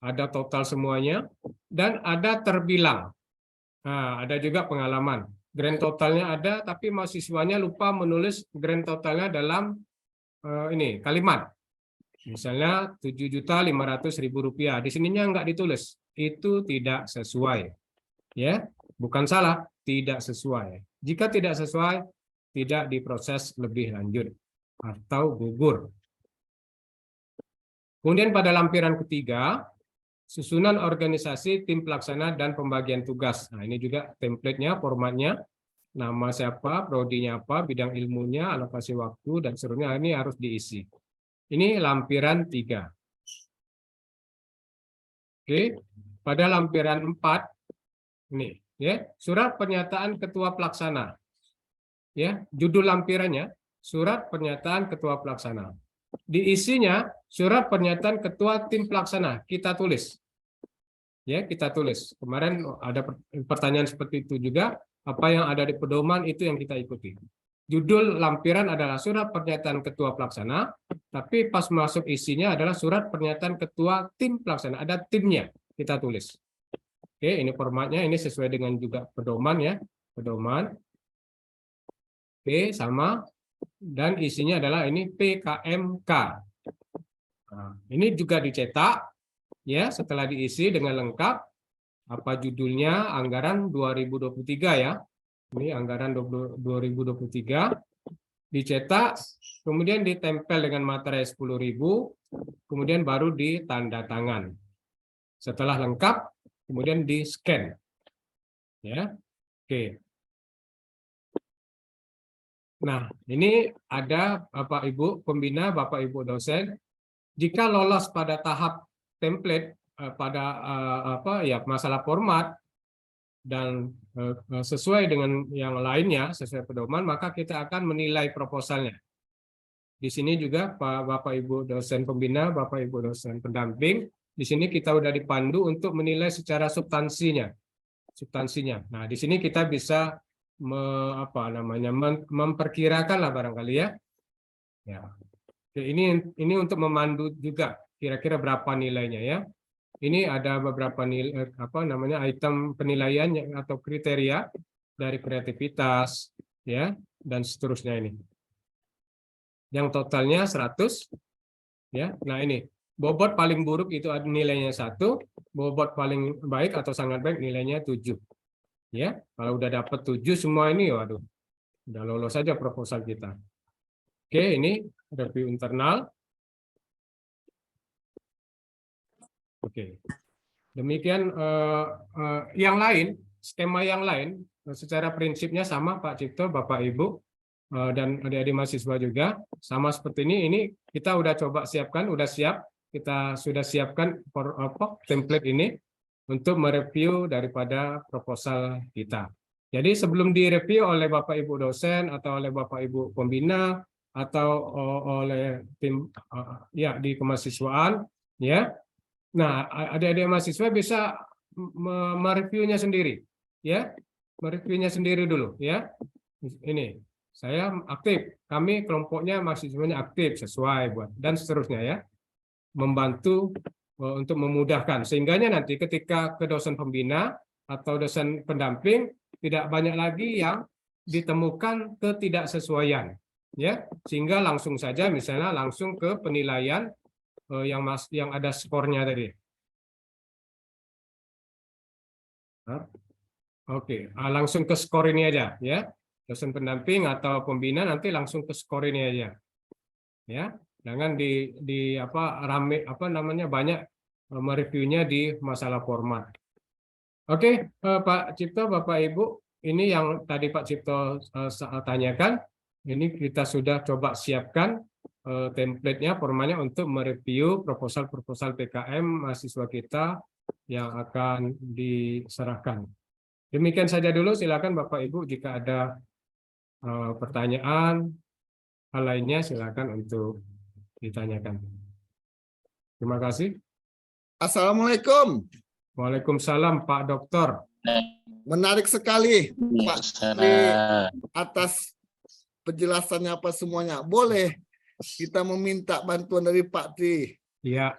ada total semuanya, dan ada terbilang. Nah, ada juga pengalaman. Grand totalnya ada, tapi mahasiswanya lupa menulis grand totalnya dalam ini kalimat. Misalnya 7.500.000 rupiah. Di sininya nggak ditulis. Itu tidak sesuai. Ya, bukan salah, tidak sesuai. Jika tidak sesuai, tidak diproses lebih lanjut atau gugur. Kemudian pada lampiran ketiga, susunan organisasi tim pelaksana dan pembagian tugas. Nah, ini juga template-nya, formatnya, nama siapa, prodinya apa, bidang ilmunya, alokasi waktu, dan seterusnya. Ini harus diisi. Ini lampiran 3. Oke, pada lampiran 4, ini, ya, surat pernyataan ketua pelaksana. Ya, judul lampirannya, surat pernyataan ketua pelaksana. Diisinya surat pernyataan ketua tim pelaksana, kita tulis. Ya, kita tulis. Kemarin ada pertanyaan seperti itu juga, apa yang ada di pedoman itu yang kita ikuti. Judul lampiran adalah surat pernyataan ketua pelaksana, tapi pas masuk isinya adalah surat pernyataan ketua tim pelaksana, ada timnya, kita tulis. Oke, ini formatnya, ini sesuai dengan juga pedoman, ya, pedoman. Oke, sama. Dan isinya adalah ini PKMK. Nah, ini juga dicetak, ya, setelah diisi dengan lengkap. Apa judulnya? Anggaran 2023, ya. Ini anggaran 2023. Dicetak, kemudian ditempel dengan materai 10.000, kemudian baru ditanda tangan. Setelah lengkap, kemudian di-scan. Ya. Oke. Nah, ini ada Bapak Ibu pembina, Bapak Ibu dosen, jika lolos pada tahap template pada masalah format dan sesuai dengan yang lainnya, sesuai pedoman, maka kita akan menilai proposalnya. Di sini juga Bapak Ibu dosen pembina, Bapak Ibu dosen pendamping, di sini kita sudah dipandu untuk menilai secara substansinya. Nah, di sini kita bisa memperkirakan lah barangkali, ya. Ya. Ini untuk memandu juga kira-kira berapa nilainya, ya. ini ada beberapa nilai, item penilaian atau kriteria dari kreativitas, ya, dan seterusnya ini. Yang totalnya 100, ya. Nah ini bobot paling buruk itu ada nilainya 1, bobot paling baik atau sangat baik nilainya 7. Ya, kalau udah dapat 7 semua ini, waduh, udah lolos saja proposal kita. Oke, ini review internal. Oke, demikian yang lain, skema yang lain, secara prinsipnya sama Pak Cipto, Bapak Ibu, dan adik-adik mahasiswa juga, sama seperti ini. Ini kita udah coba siapkan, udah siap, kita sudah siapkan template ini untuk mereview daripada proposal kita. Jadi sebelum direview oleh Bapak Ibu dosen atau oleh Bapak Ibu pembina atau oleh tim di kemahasiswaan, ya. Nah, adik-adik mahasiswa bisa mereviewnya sendiri, ya, mereviewnya sendiri dulu, ya. Ini saya aktif, kami kelompoknya mahasiswanya aktif sesuai buat dan seterusnya, ya, membantu untuk memudahkan sehingganya nanti ketika ke dosen pembina atau dosen pendamping tidak banyak lagi yang ditemukan ketidaksesuaian, ya, sehingga langsung saja misalnya langsung ke penilaian yang ada skornya tadi. Oke, langsung ke skor ini aja, ya. Dosen pendamping atau pembina nanti langsung ke skor ini aja, ya. Jangan banyak mereviewnya di masalah format. Oke, Pak Cipto, Bapak Ibu, ini yang tadi Pak Cipto tanyakan. Ini kita sudah coba siapkan template-nya, formatnya untuk mereview proposal-proposal PKM mahasiswa kita yang akan diserahkan. Demikian saja dulu, silakan Bapak Ibu jika ada pertanyaan hal lainnya silakan untuk ditanyakan. Terima kasih. Assalamualaikum. Waalaikumsalam Pak Doktor. Menarik sekali Pak Tri atas penjelasannya apa semuanya. Boleh kita meminta bantuan dari Pak Tri? Iya,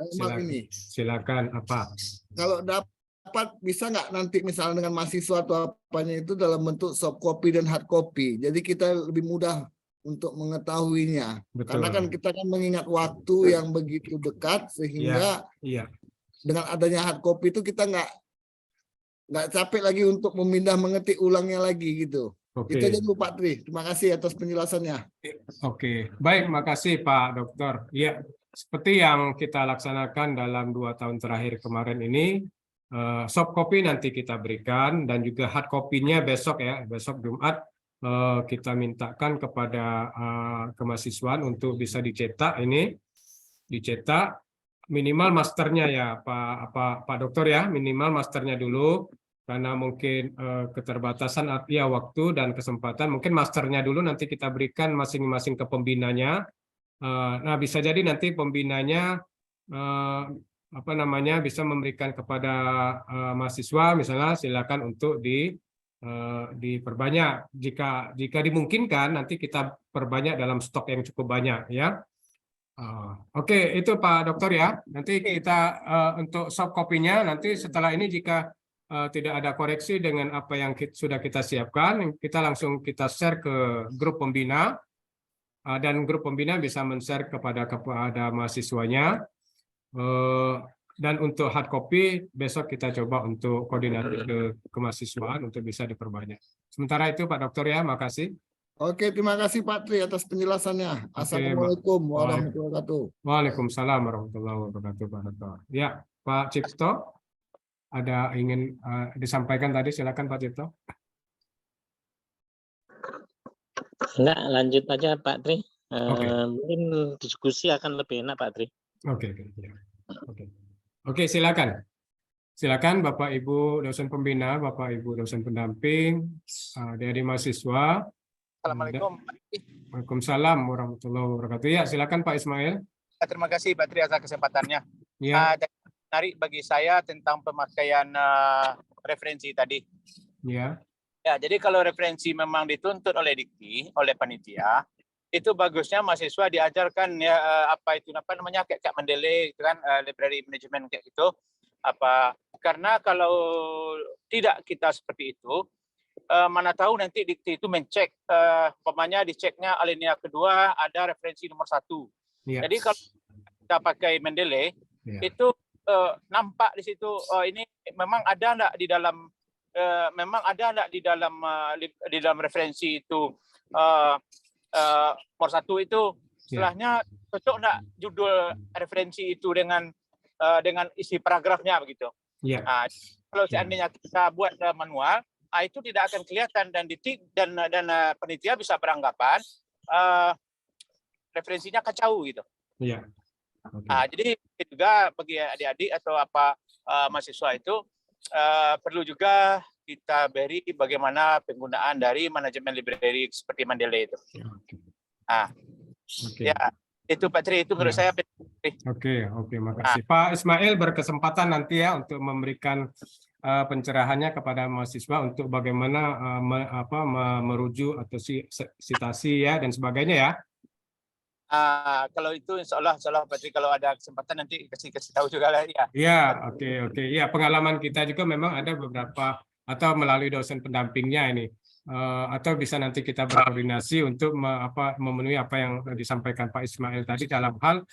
silakan apa? Kalau dapat bisa nggak nanti misalnya dengan mahasiswa atau apanya itu dalam bentuk soft copy dan hard copy. Jadi kita lebih mudah untuk mengetahuinya. Betul. Karena kan kita kan mengingat waktu yang begitu dekat sehingga dengan adanya hard copy itu kita nggak capek lagi untuk memindah mengetik ulangnya lagi gitu. Itu aja dulu Pak Tri. Terima kasih atas penjelasannya. Oke, baik, makasih Pak Dokter. Ya, seperti yang kita laksanakan dalam 2 tahun terakhir kemarin ini, soft copy nanti kita berikan dan juga hard copy-nya besok, ya, besok Jumat kita mintakan kepada kemahasiswaan untuk bisa dicetak ini, dicetak minimal masternya, ya Pak Dokter, ya, minimal masternya dulu karena mungkin keterbatasan waktu dan kesempatan, mungkin masternya dulu nanti kita berikan masing-masing ke pembinanya. Nah, bisa jadi nanti pembinanya bisa memberikan kepada mahasiswa, misalnya silakan untuk diperbanyak, jika dimungkinkan nanti kita perbanyak dalam stok yang cukup banyak, ya. Oke, itu Pak Dokter, ya. Nanti kita untuk soft copy-nya nanti setelah ini jika tidak ada koreksi dengan apa yang sudah kita siapkan, kita langsung share ke grup pembina, dan grup pembina bisa men-share kepada mahasiswanya. Dan untuk hard copy besok kita coba untuk koordinasi ke kemahasiswaan untuk bisa diperbanyak. Sementara itu Pak Dokter, ya, makasih. Oke, terima kasih Pak Tri atas penjelasannya. Assalamualaikum warahmatullahi wabarakatuh. Waalaikumsalam warahmatullahi wabarakatuh, Pak Dokter. Ya, Pak Cipto, ada ingin disampaikan tadi, silakan Pak Cipto. Enggak, lanjut aja Pak Tri. Mungkin diskusi akan lebih enak Pak Tri. Oke, silakan. Silakan Bapak Ibu dosen pembina, Bapak Ibu dosen pendamping, adik-adik mahasiswa. Assalamualaikum. Waalaikumsalam warahmatullahi wabarakatuh. Ya, silakan Pak Ismail. Terima kasih Pak Tri atas kesempatannya. Ya. Menarik bagi saya tentang pemakaian referensi tadi. Ya. Ya, jadi kalau referensi memang dituntut oleh dikti, oleh panitia, itu bagusnya mahasiswa diajarkan ya kayak Mendeley, kan library management kayak gitu. karena kalau tidak kita seperti itu, mana tahu nanti dikti itu mencek, umpamanya diceknya alinea kedua ada referensi nomor 1. Jadi kalau kita pakai Mendeley, itu nampak di situ ini memang ada enggak di dalam di dalam referensi itu nomor 1 itu istilahnya cocok enggak judul referensi itu dengan isi paragrafnya begitu. Kalau seandainya kita buat manual, itu tidak akan kelihatan dan panitia bisa beranggapan referensinya kacau gitu. Jadi juga bagi adik-adik atau mahasiswa itu perlu juga kita beri bagaimana penggunaan dari manajemen library seperti Mendeley itu. Ya, itu Pak Tri, itu menurut saya. Oke, makasih. Pak Ismail berkesempatan nanti ya untuk memberikan pencerahannya kepada mahasiswa untuk bagaimana merujuk atau sitasi ya dan sebagainya ya. Kalau itu insya Allah Pak Tri, kalau ada kesempatan nanti kasih tahu juga lah ya. Iya, oke. Ya, pengalaman kita juga memang ada beberapa atau melalui dosen pendampingnya ini. Atau bisa nanti kita berkoordinasi untuk memenuhi apa yang disampaikan Pak Ismail tadi dalam hal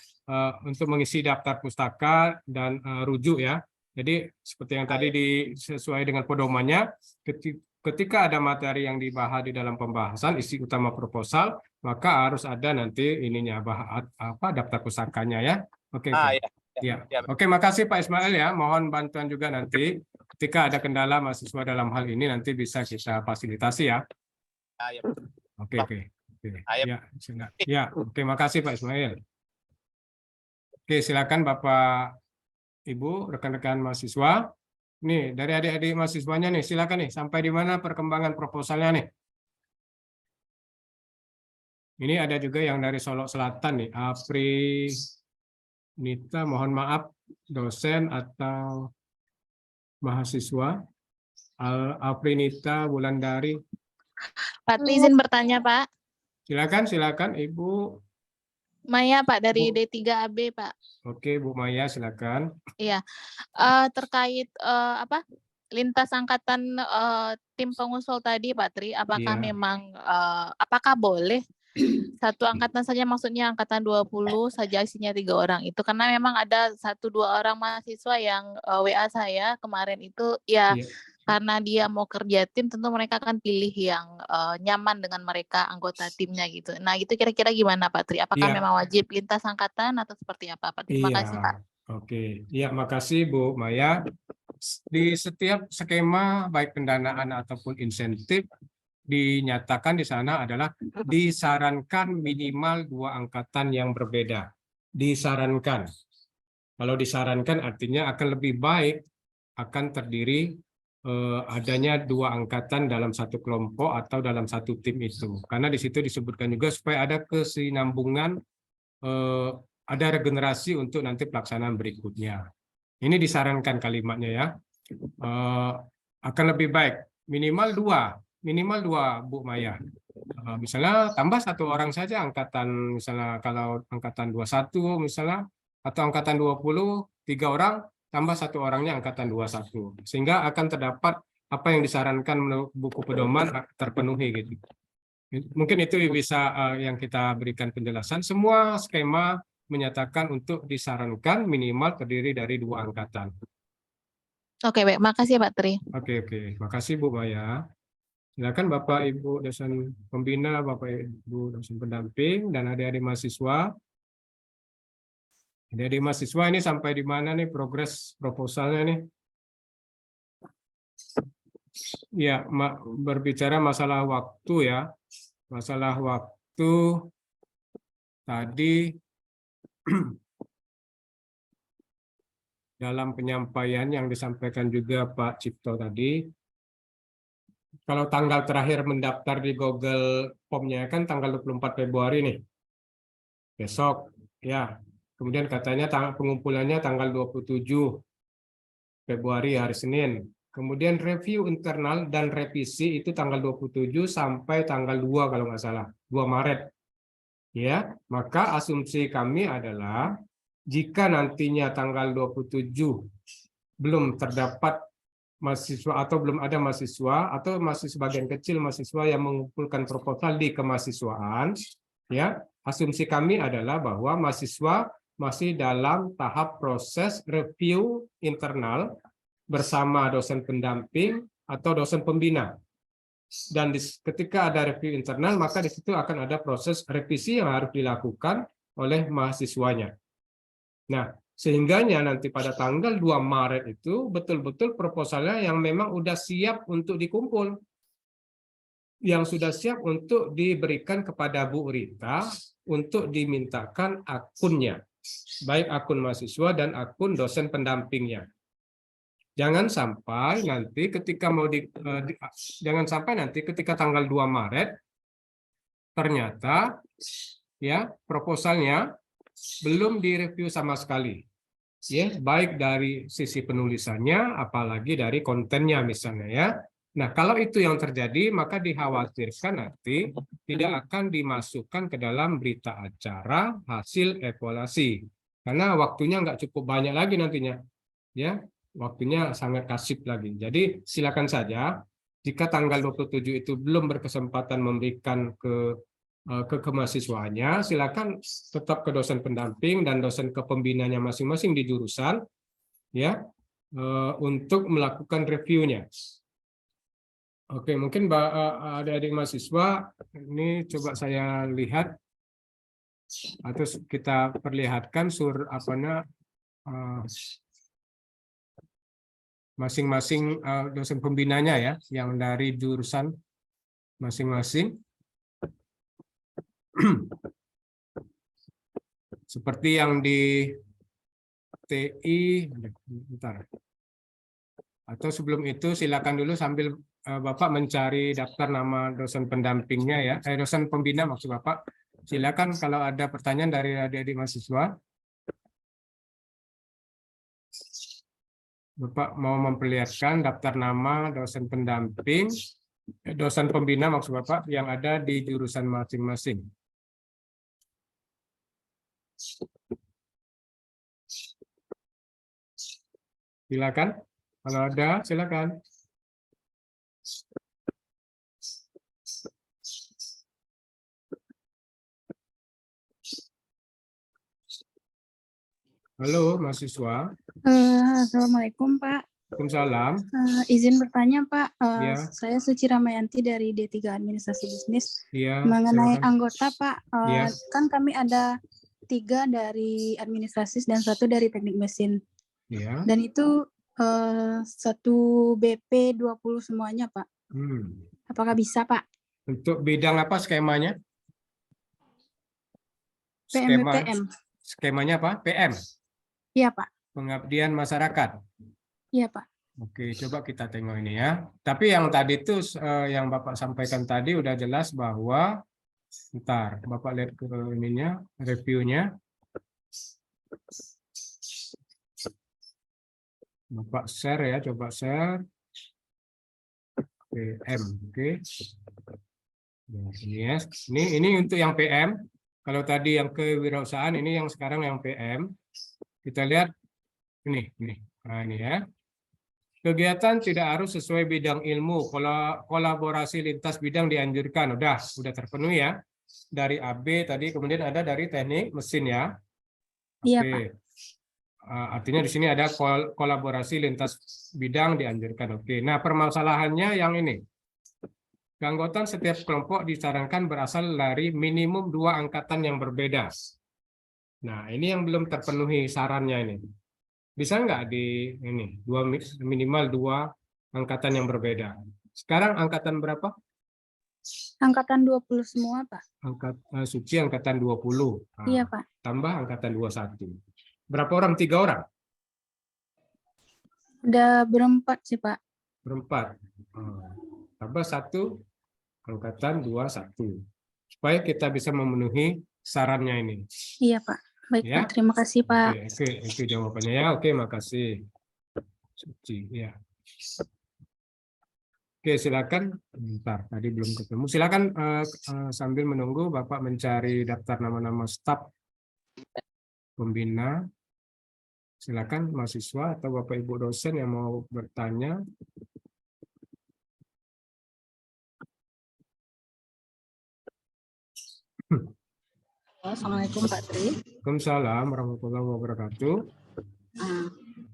untuk mengisi daftar pustaka dan rujuk ya. Jadi seperti yang tadi sesuai dengan pedomannya, ketika ada materi yang dibahas di dalam pembahasan isi utama proposal, maka harus ada nanti ininya daftar pustakanya ya. Oke. Oke, makasih Pak Ismail ya. Mohon bantuan juga nanti ketika ada kendala mahasiswa dalam hal ini nanti bisa kita fasilitasi ya. Oke. Oke, makasih Pak Ismail. Oke, silakan Bapak Ibu, rekan-rekan mahasiswa. Nih, dari adik-adik mahasiswanya nih, silakan nih, sampai di mana perkembangan proposalnya nih. Ini ada juga yang dari Solo Selatan nih, Apri Nita, mohon maaf, dosen atau mahasiswa. Aprinita Wulandari. Pak Tri, izin bertanya, Pak. Silakan Ibu. Maya, Pak, dari D3AB, Pak. Oke, Bu Maya, silakan. Iya, terkait lintas angkatan tim pengusul tadi, Pak Tri, apakah memang apakah boleh satu angkatan saja, maksudnya angkatan 20 saja isinya 3 orang itu, karena memang ada 1-2 orang mahasiswa yang WA saya kemarin itu karena dia mau kerja tim, tentu mereka akan pilih yang nyaman dengan mereka anggota timnya gitu. Nah, itu kira-kira gimana Pak Tri? Apakah memang wajib lintas angkatan atau seperti apa Pak? Terima kasih Pak. Oke, makasih Bu Maya. Di setiap skema baik pendanaan ataupun insentif dinyatakan di sana adalah disarankan minimal 2 angkatan yang berbeda. Disarankan. Kalau disarankan artinya akan lebih baik akan terdiri adanya 2 angkatan dalam satu kelompok atau dalam satu tim itu. Karena di situ disebutkan juga supaya ada kesinambungan, ada regenerasi untuk nanti pelaksanaan berikutnya. Ini disarankan kalimatnya ya. Akan lebih baik minimal 2 Bu Maya. Misalnya tambah 1 orang saja angkatan, misalnya kalau angkatan 21 misalnya, atau angkatan 20 3 orang, tambah 1 orangnya angkatan 21, sehingga akan terdapat apa yang disarankan menurut buku pedoman terpenuhi gitu. Mungkin itu bisa yang kita berikan penjelasan. Semua skema menyatakan untuk disarankan minimal terdiri dari 2 angkatan. Oke, baik. Makasih Pak Tri. Oke. Makasih Bu Maya. Silakan Bapak Ibu dosen pembina, Bapak Ibu dosen pendamping, dan adik-adik mahasiswa. Adik-adik mahasiswa ini sampai di mana nih progres proposalnya nih? Ya, berbicara masalah waktu ya. Masalah waktu tadi dalam penyampaian yang disampaikan juga Pak Cipto tadi, kalau tanggal terakhir mendaftar di Google Form-nya kan tanggal 24 Februari nih. Besok ya. Kemudian katanya pengumpulannya tanggal 27 Februari hari Senin. Kemudian review internal dan revisi itu tanggal 27 sampai tanggal 2 kalau nggak salah, 2 Maret. Ya, maka asumsi kami adalah jika nantinya tanggal 27 belum terdapat mahasiswa atau belum ada mahasiswa atau masih sebagian kecil mahasiswa yang mengumpulkan proposal di kemahasiswaan, ya, asumsi kami adalah bahwa mahasiswa masih dalam tahap proses review internal bersama dosen pendamping atau dosen pembina. Dan ketika ada review internal, maka di situ akan ada proses revisi yang harus dilakukan oleh mahasiswanya. Nah, sehingganya nanti pada tanggal 2 Maret itu betul-betul proposalnya yang memang udah siap untuk dikumpul. Yang sudah siap untuk diberikan kepada Bu Rita untuk dimintakan akunnya. Baik akun mahasiswa dan akun dosen pendampingnya. Jangan sampai nanti ketika tanggal 2 Maret ternyata ya proposalnya belum direview sama sekali. Ya, baik dari sisi penulisannya apalagi dari kontennya misalnya ya. Nah, kalau itu yang terjadi maka dikhawatirkan nanti tidak akan dimasukkan ke dalam berita acara hasil evaluasi. Karena waktunya nggak cukup banyak lagi nantinya. Ya, waktunya sangat kasib lagi. Jadi silakan saja jika tanggal 27 itu belum berkesempatan memberikan ke mahasiswanya, silakan tetap ke dosen pendamping dan dosen kepembinanya masing-masing di jurusan ya untuk melakukan reviewnya. Oke, mungkin adik-adik mahasiswa ini coba saya lihat atau kita perlihatkan masing-masing dosen pembinanya ya yang dari jurusan masing-masing. Seperti yang di TI, bentar. Atau sebelum itu silakan dulu sambil Bapak mencari daftar nama dosen pendampingnya ya, dosen pembina maksud Bapak. Silakan kalau ada pertanyaan dari adik-adik mahasiswa. Bapak mau memperlihatkan daftar nama dosen pendamping, dosen pembina maksud Bapak yang ada di jurusan masing-masing. Silakan, kalau ada silakan. Halo mahasiswa. Assalamualaikum Pak. Waalaikumsalam. Izin bertanya Pak, Ya. saya Suci Ramayanti dari D3 Administrasi Bisnis. Ya, Mengenai silakan. anggota Pak, Ya. kan kami ada 3 dari administrasi dan 1 dari teknik mesin. Ya. Dan itu 1 BP 20 semuanya Pak. Apakah bisa Pak? Untuk bidang apa skemanya? PM. Skemanya apa? PM? Iya Pak. Pengabdian masyarakat. Iya Pak. Oke, coba kita tengok ini ya. Tapi yang tadi itu yang Bapak sampaikan tadi udah jelas bahwa ntar Bapak lihat ke ininya, reviewnya. Bapak share ya, coba share. PM, oke. Nah, ini ya. Ini untuk yang PM. Kalau tadi yang kewirausahaan, ini yang sekarang yang PM. Kita lihat ini. Nah, ini ya. Kegiatan tidak harus sesuai bidang ilmu. Kolaborasi lintas bidang dianjurkan. Udah terpenuhi ya. Dari AB tadi, kemudian ada dari teknik mesin ya. Iya Oke. Pak. Artinya di sini ada kolaborasi lintas bidang dianjurkan. Oke. Nah, permasalahannya yang ini. Keanggotaan setiap kelompok disarankan berasal dari minimum 2 angkatan yang berbeda. Nah, ini yang belum terpenuhi sarannya ini. Bisa nggak di ini minimal 2 angkatan yang berbeda? Sekarang angkatan berapa? Angkatan 20 semua Pak. Suci angkatan 20. Nah, Iya Pak. tambah angkatan 21. Berapa orang? 3 orang? Udah berempat sih Pak. Berempat. Tambah 1 angkatan 21. Supaya kita bisa memenuhi sarannya ini. Iya Pak. Baik Ya. Pak, terima kasih Pak. Oke, itu jawabannya ya. Oke, makasih. Suci, ya. Oke, silakan. Bentar, tadi belum ketemu. Silakan sambil menunggu Bapak mencari daftar nama-nama staf pembina. Silakan mahasiswa atau Bapak Ibu dosen yang mau bertanya. Assalamualaikum Pak Tri. Waalaikumsalam warahmatullahi wabarakatuh.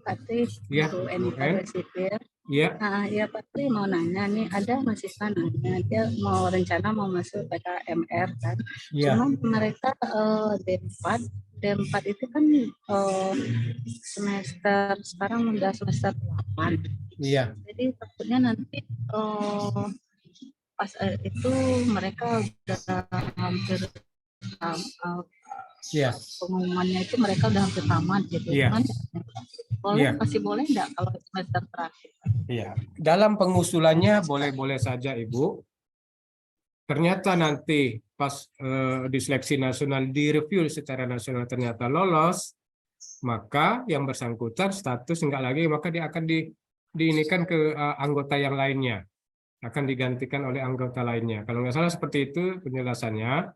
Pak Tri, Ya, Bu Eni Sipil. Ya. Ya Pak Tri mau nanya nih, ada mahasiswa nanya dia mau rencana mau masuk PKMR kan. Ya. Cuman mereka D4 itu kan semester sekarang udah semester 8. Iya. Jadi takutnya nanti pas itu mereka udah hampir pengumumannya itu mereka udah hampir tamat gitu. Masih boleh enggak kalau semester terakhir? Iya. Dalam pengusulannya boleh-boleh saja Ibu. Ternyata nanti pas di seleksi nasional direview secara nasional ternyata lolos, maka yang bersangkutan status enggak lagi, maka dia akan diinikan ke anggota yang lainnya. Akan digantikan oleh anggota lainnya. Kalau nggak salah seperti itu penjelasannya.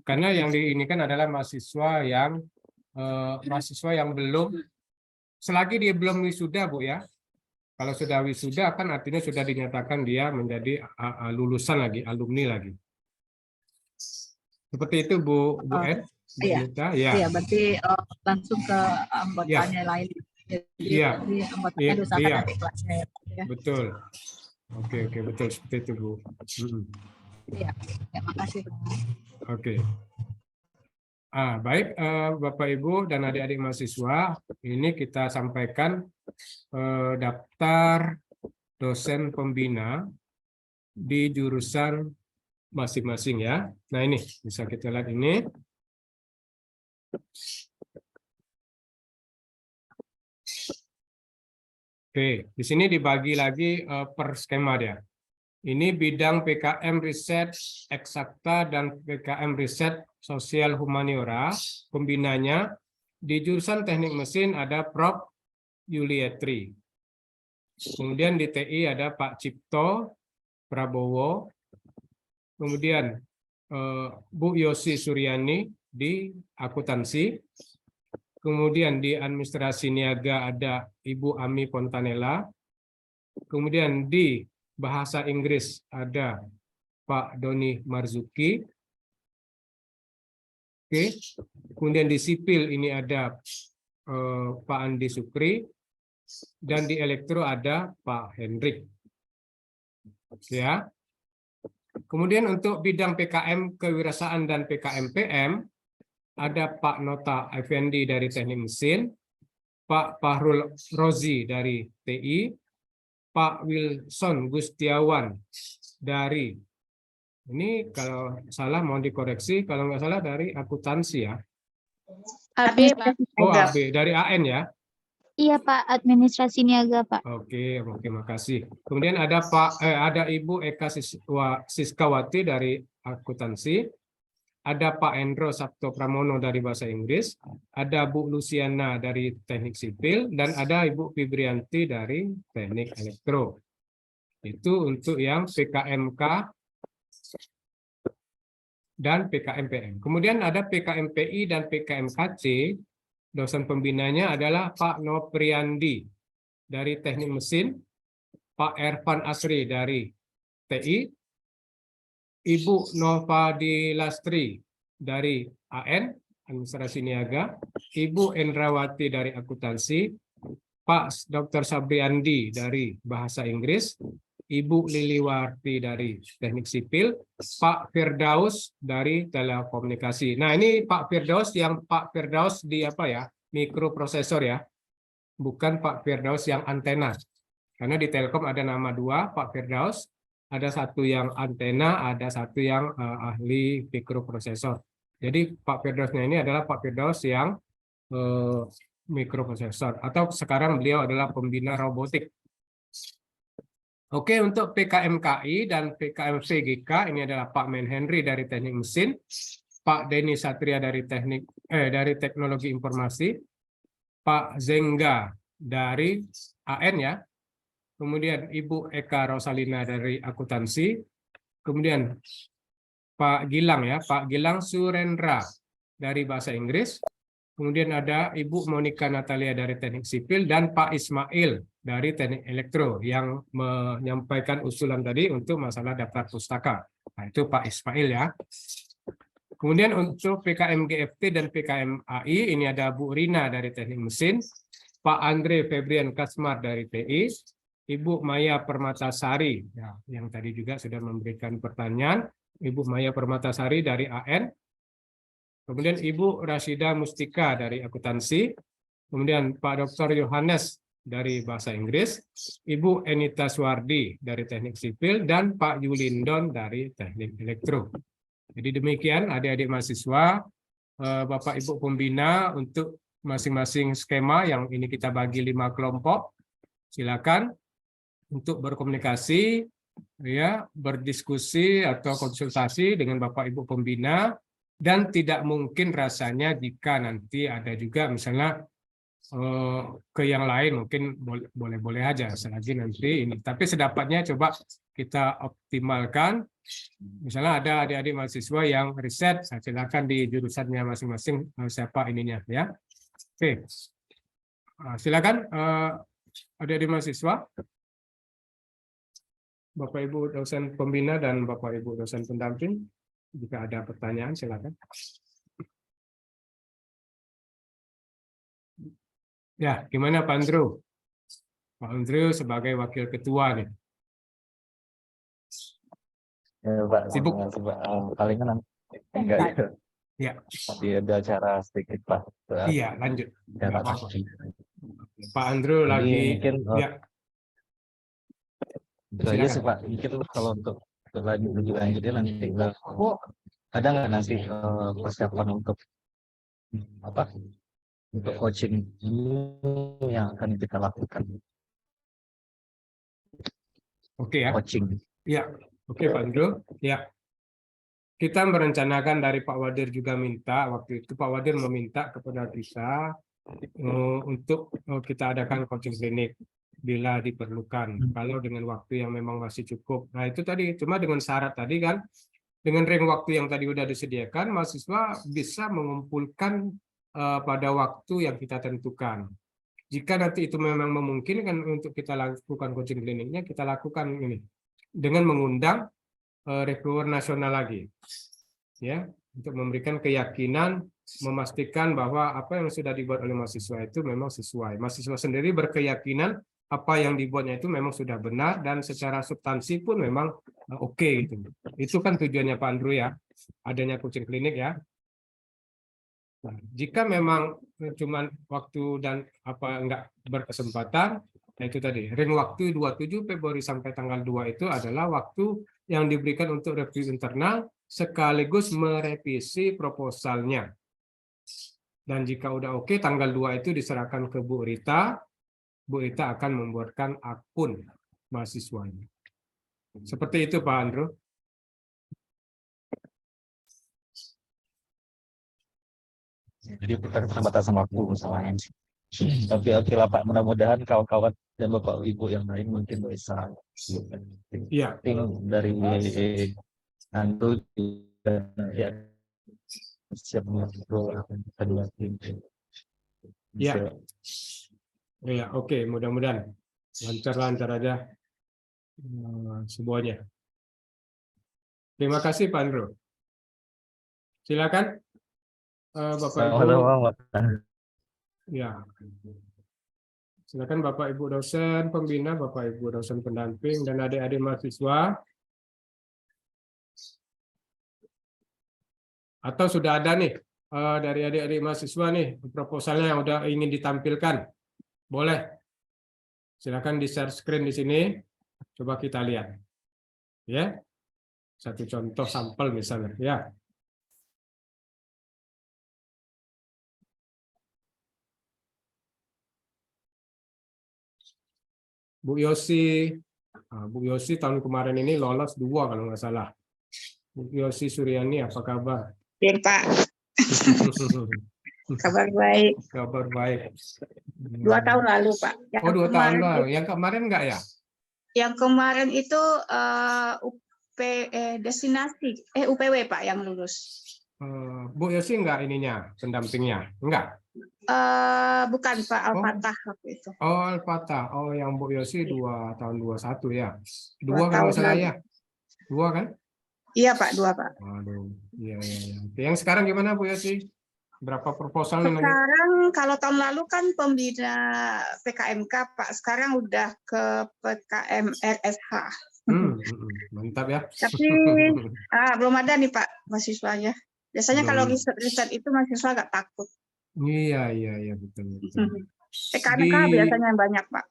Karena yang diinikan adalah mahasiswa yang belum, selagi dia belum wisuda, Bu ya. Kalau sudah wisuda kan artinya sudah dinyatakan dia menjadi lulusan lagi, alumni lagi. Seperti itu Bu Ed. Iya, berarti langsung ke anggotanya lain. Jadi anggotanya diusahakan dari kelasnya. Ya. Betul. Oke, betul seperti itu Bu. Iya, makasih. Oke. Baik Bapak Ibu dan adik-adik mahasiswa, ini kita sampaikan daftar dosen pembina di jurusan masing-masing ya. Nah ini bisa kita lihat ini. Oke, di sini dibagi lagi per skema dia. Ini bidang PKM Riset Eksakta dan PKM Riset Sosial Humaniora. Pembinanya di jurusan Teknik Mesin ada Prof. Yulietri. Kemudian di TI ada Pak Cipto Prabowo. Kemudian Bu Yosi Suryani di akuntansi. Kemudian di administrasi niaga ada Ibu Ami Pontanella. Kemudian di bahasa Inggris ada Pak Doni Marzuki. Oke. Kemudian di sipil ini ada Pak Andi Sukri. Dan di elektro ada Pak Hendrik. Ya. Kemudian untuk bidang PKM Kewirausahaan dan PKM PM ada Pak Nota Effendi dari Teknik Mesin, Pak Fahrul Rozi dari TI, Pak Wilson Gustiawan dari, ini kalau salah mau dikoreksi, kalau nggak salah dari akuntansi ya. AB, Pak. Oh, AB dari AN ya. Iya Pak, administrasi niaga Pak. Oke, makasih. Kemudian ada ada Ibu Eka Siskawati dari akuntansi, ada Pak Endro Sabto Pramono dari bahasa Inggris, ada Bu Luciana dari teknik sipil, dan ada Ibu Fibrianti dari teknik elektro. Itu untuk yang PKMK dan PKMPM. Kemudian ada PKMPI dan PKMKC. Dosen pembinanya adalah Pak Nopriandi dari teknik mesin, Pak Ervan Asri dari TI, Ibu Nova Dilastri dari AN, Administrasi Niaga, Ibu Endrawati dari akuntansi, Pak Dr. Sabriandi dari Bahasa Inggris, Ibu Liliwarti dari Teknik Sipil, Pak Firdaus dari Telekomunikasi. Nah, ini Pak Firdaus di apa ya? Mikroprosesor ya. Bukan Pak Firdaus yang antena. Karena di Telkom ada nama dua, Pak Firdaus. Ada satu yang antena, ada satu yang ahli mikroprosesor. Jadi Pak Firdausnya ini adalah Pak Firdaus yang mikroprosesor. Atau sekarang beliau adalah pembina robotik. Oke, untuk PKMKI dan PKMVGK ini adalah Pak Men Henry dari Teknik Mesin, Pak Denny Satria dari Teknologi Informasi, Pak Zengga dari AN ya, kemudian Ibu Eka Rosalina dari akuntansi, kemudian Pak Gilang ya, Pak Gilang Surendra dari Bahasa Inggris, kemudian ada Ibu Monica Natalia dari Teknik Sipil, dan Pak Ismail dari Teknik Elektro yang menyampaikan usulan tadi untuk masalah daftar pustaka. Nah, itu Pak Ismail ya. Kemudian untuk PKM GFT dan PKM AI, ini ada Bu Rina dari Teknik Mesin, Pak Andre Febrian Kasmar dari TI, Ibu Maya Permatasari, ya, yang tadi juga sudah memberikan pertanyaan, Ibu Maya Permatasari dari AN, kemudian Ibu Rashida Mustika dari Akuntansi, kemudian Pak Dr. Yohanes dari Bahasa Inggris, Ibu Enita Suwardi dari Teknik Sipil, dan Pak Yulindon dari Teknik Elektro. Jadi demikian adik-adik mahasiswa, Bapak Ibu Pembina untuk masing-masing skema yang ini kita bagi 5 kelompok. Silakan untuk berkomunikasi, ya, berdiskusi atau konsultasi dengan Bapak Ibu Pembina, dan tidak mungkin rasanya jika nanti ada juga misalnya ke yang lain mungkin boleh-boleh aja selagi nanti ini. Tapi sedapatnya coba kita optimalkan. Misalnya ada adik-adik mahasiswa yang riset, silakan di jurusannya masing-masing siapa ininya ya. Oke, silakan adik-adik mahasiswa, Bapak Ibu dosen pembina dan Bapak Ibu dosen pendamping, jika ada pertanyaan silakan. Ya, gimana Pak Andrew? Pak Andrew sebagai wakil ketua nih. Ya, Pak, sibuk. Palingan nanti enggak ya. Tadi ada acara sedikit Pak. Iya, lanjut. Ya, Pak Andrew lagi mungkin, ya. Itu aja sih Pak. Mungkin kalau untuk lanjutnya nanti ada nggak nanti persiapan untuk apa? Untuk coaching yang akan kita lakukan. Oke ya. Coaching. Ya, oke Pak Andrew. Ya. Kita merencanakan dari Pak Wadir juga minta, waktu itu Pak Wadir meminta kepada kita untuk kita adakan coaching klinik bila diperlukan. Kalau dengan waktu yang memang masih cukup. Nah itu tadi, cuma dengan syarat tadi kan, dengan ring waktu yang tadi sudah disediakan, mahasiswa bisa mengumpulkan pada waktu yang kita tentukan. Jika nanti itu memang memungkinkan untuk kita lakukan coaching kliniknya, kita lakukan ini dengan mengundang reviewer nasional lagi, ya, untuk memberikan keyakinan, memastikan bahwa apa yang sudah dibuat oleh mahasiswa itu memang sesuai. Mahasiswa sendiri berkeyakinan apa yang dibuatnya itu memang sudah benar dan secara substansi pun memang oke gitu. Itu kan tujuannya Pak Andrew ya, adanya coaching klinik ya. Nah, jika memang cuma waktu dan apa enggak berkesempatan, nah itu tadi, ring waktu 27 Februari sampai tanggal 2 itu adalah waktu yang diberikan untuk review internal sekaligus merevisi proposalnya. Dan jika udah oke, tanggal 2 itu diserahkan ke Bu Rita. Bu Rita akan membuatkan akun mahasiswanya. Seperti itu Pak Andrew. Jadi keterbatasan waktu misalnya. Tapi oke lah Pak, mudah-mudahan kawan-kawan dan Bapak Ibu yang lain mungkin bisa. Iya. Dari Andrew dan ya siap mengatur kedua tim. Iya. Ya, oke, mudah-mudahan lancar-lancar aja semuanya. Terima kasih Pak Andrew. Silakan Bapak Ibu. Ya. Silakan Bapak Ibu dosen pembina, Bapak Ibu dosen pendamping dan adik-adik mahasiswa. Atau sudah ada nih dari adik-adik mahasiswa nih proposalnya yang udah ingin ditampilkan. Boleh. Silakan di share screen di sini. Coba kita lihat. Ya. Satu contoh sampel misalnya, ya. Bu Yosi tahun kemarin ini lolos 2 kalau nggak salah. Bu Yosi Suryani, apa kabar? Baik Pak. Kabar baik. Kabar baik. 2 tahun lalu Pak. Yang 2 tahun lalu. Yang kemarin nggak ya? Yang kemarin itu UPW Pak yang lulus. Bu Yosi nggak ininya, pendampingnya? Enggak? Bukan Pak, Al-Fatah waktu itu. Oh, Al-Fatah. Oh, yang Bu Yosi 2 tahun 21 ya. 2 2 kalau tahun nggak salah lalu. ya. 2 kan? Iya Pak, 2 Pak. Waduh, iya. Oke, yang sekarang gimana Bu Yosi? Berapa proposalnya lagi? Sekarang kalau tahun lalu kan pembina PKMK Pak, sekarang udah ke PKM RSH. Mantap ya. Tapi belum ada nih Pak mahasiswanya. Biasanya kalau riset itu mahasiswa agak takut. Iya, betul. PKMK biasanya yang banyak Pak.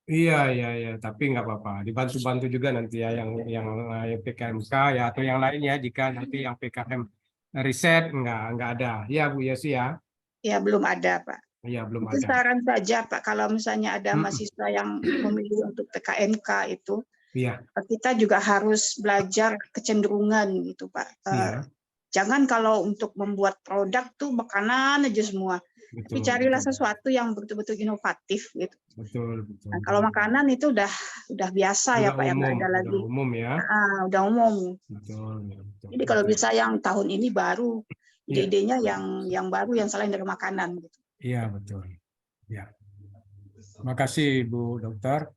Iya, tapi nggak apa-apa. Dibantu-bantu juga nanti ya yang PKMK ya atau yang lainnya jika nanti yang PKM riset nggak ada. Ya Bu Yosi ya. Ya belum ada Pak. Iya belum Itu ada. saran saja Pak, kalau misalnya ada mahasiswa yang memilih untuk PKMK itu, kita juga harus belajar kecenderungan gitu Pak. Jangan kalau untuk membuat produk tuh makanan aja semua. Tapi carilah sesuatu yang betul-betul inovatif gitu. Betul. Nah, kalau makanan itu udah biasa ya Pak, yang nggak ada lagi. Udah umum ya. Udah umum. Betul. Jadi kalau bisa yang tahun ini baru, ide-idenya yang baru yang selain dari makanan gitu. Iya, betul. Ya. Makasih Bu Dokter.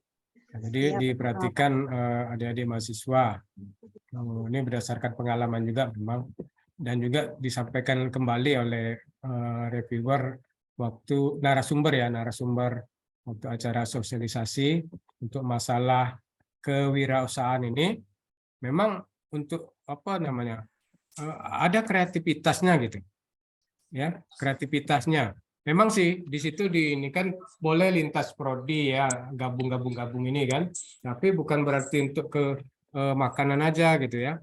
Jadi diperhatikan adik-adik mahasiswa. Ini berdasarkan pengalaman juga memang, dan juga disampaikan kembali oleh reviewer waktu narasumber waktu acara sosialisasi untuk masalah kewirausahaan ini. Memang untuk ada kreativitasnya gitu. Ya, kreativitasnya. Memang sih di situ ini kan boleh lintas prodi ya, gabung ini kan. Tapi bukan berarti untuk ke makanan aja gitu ya.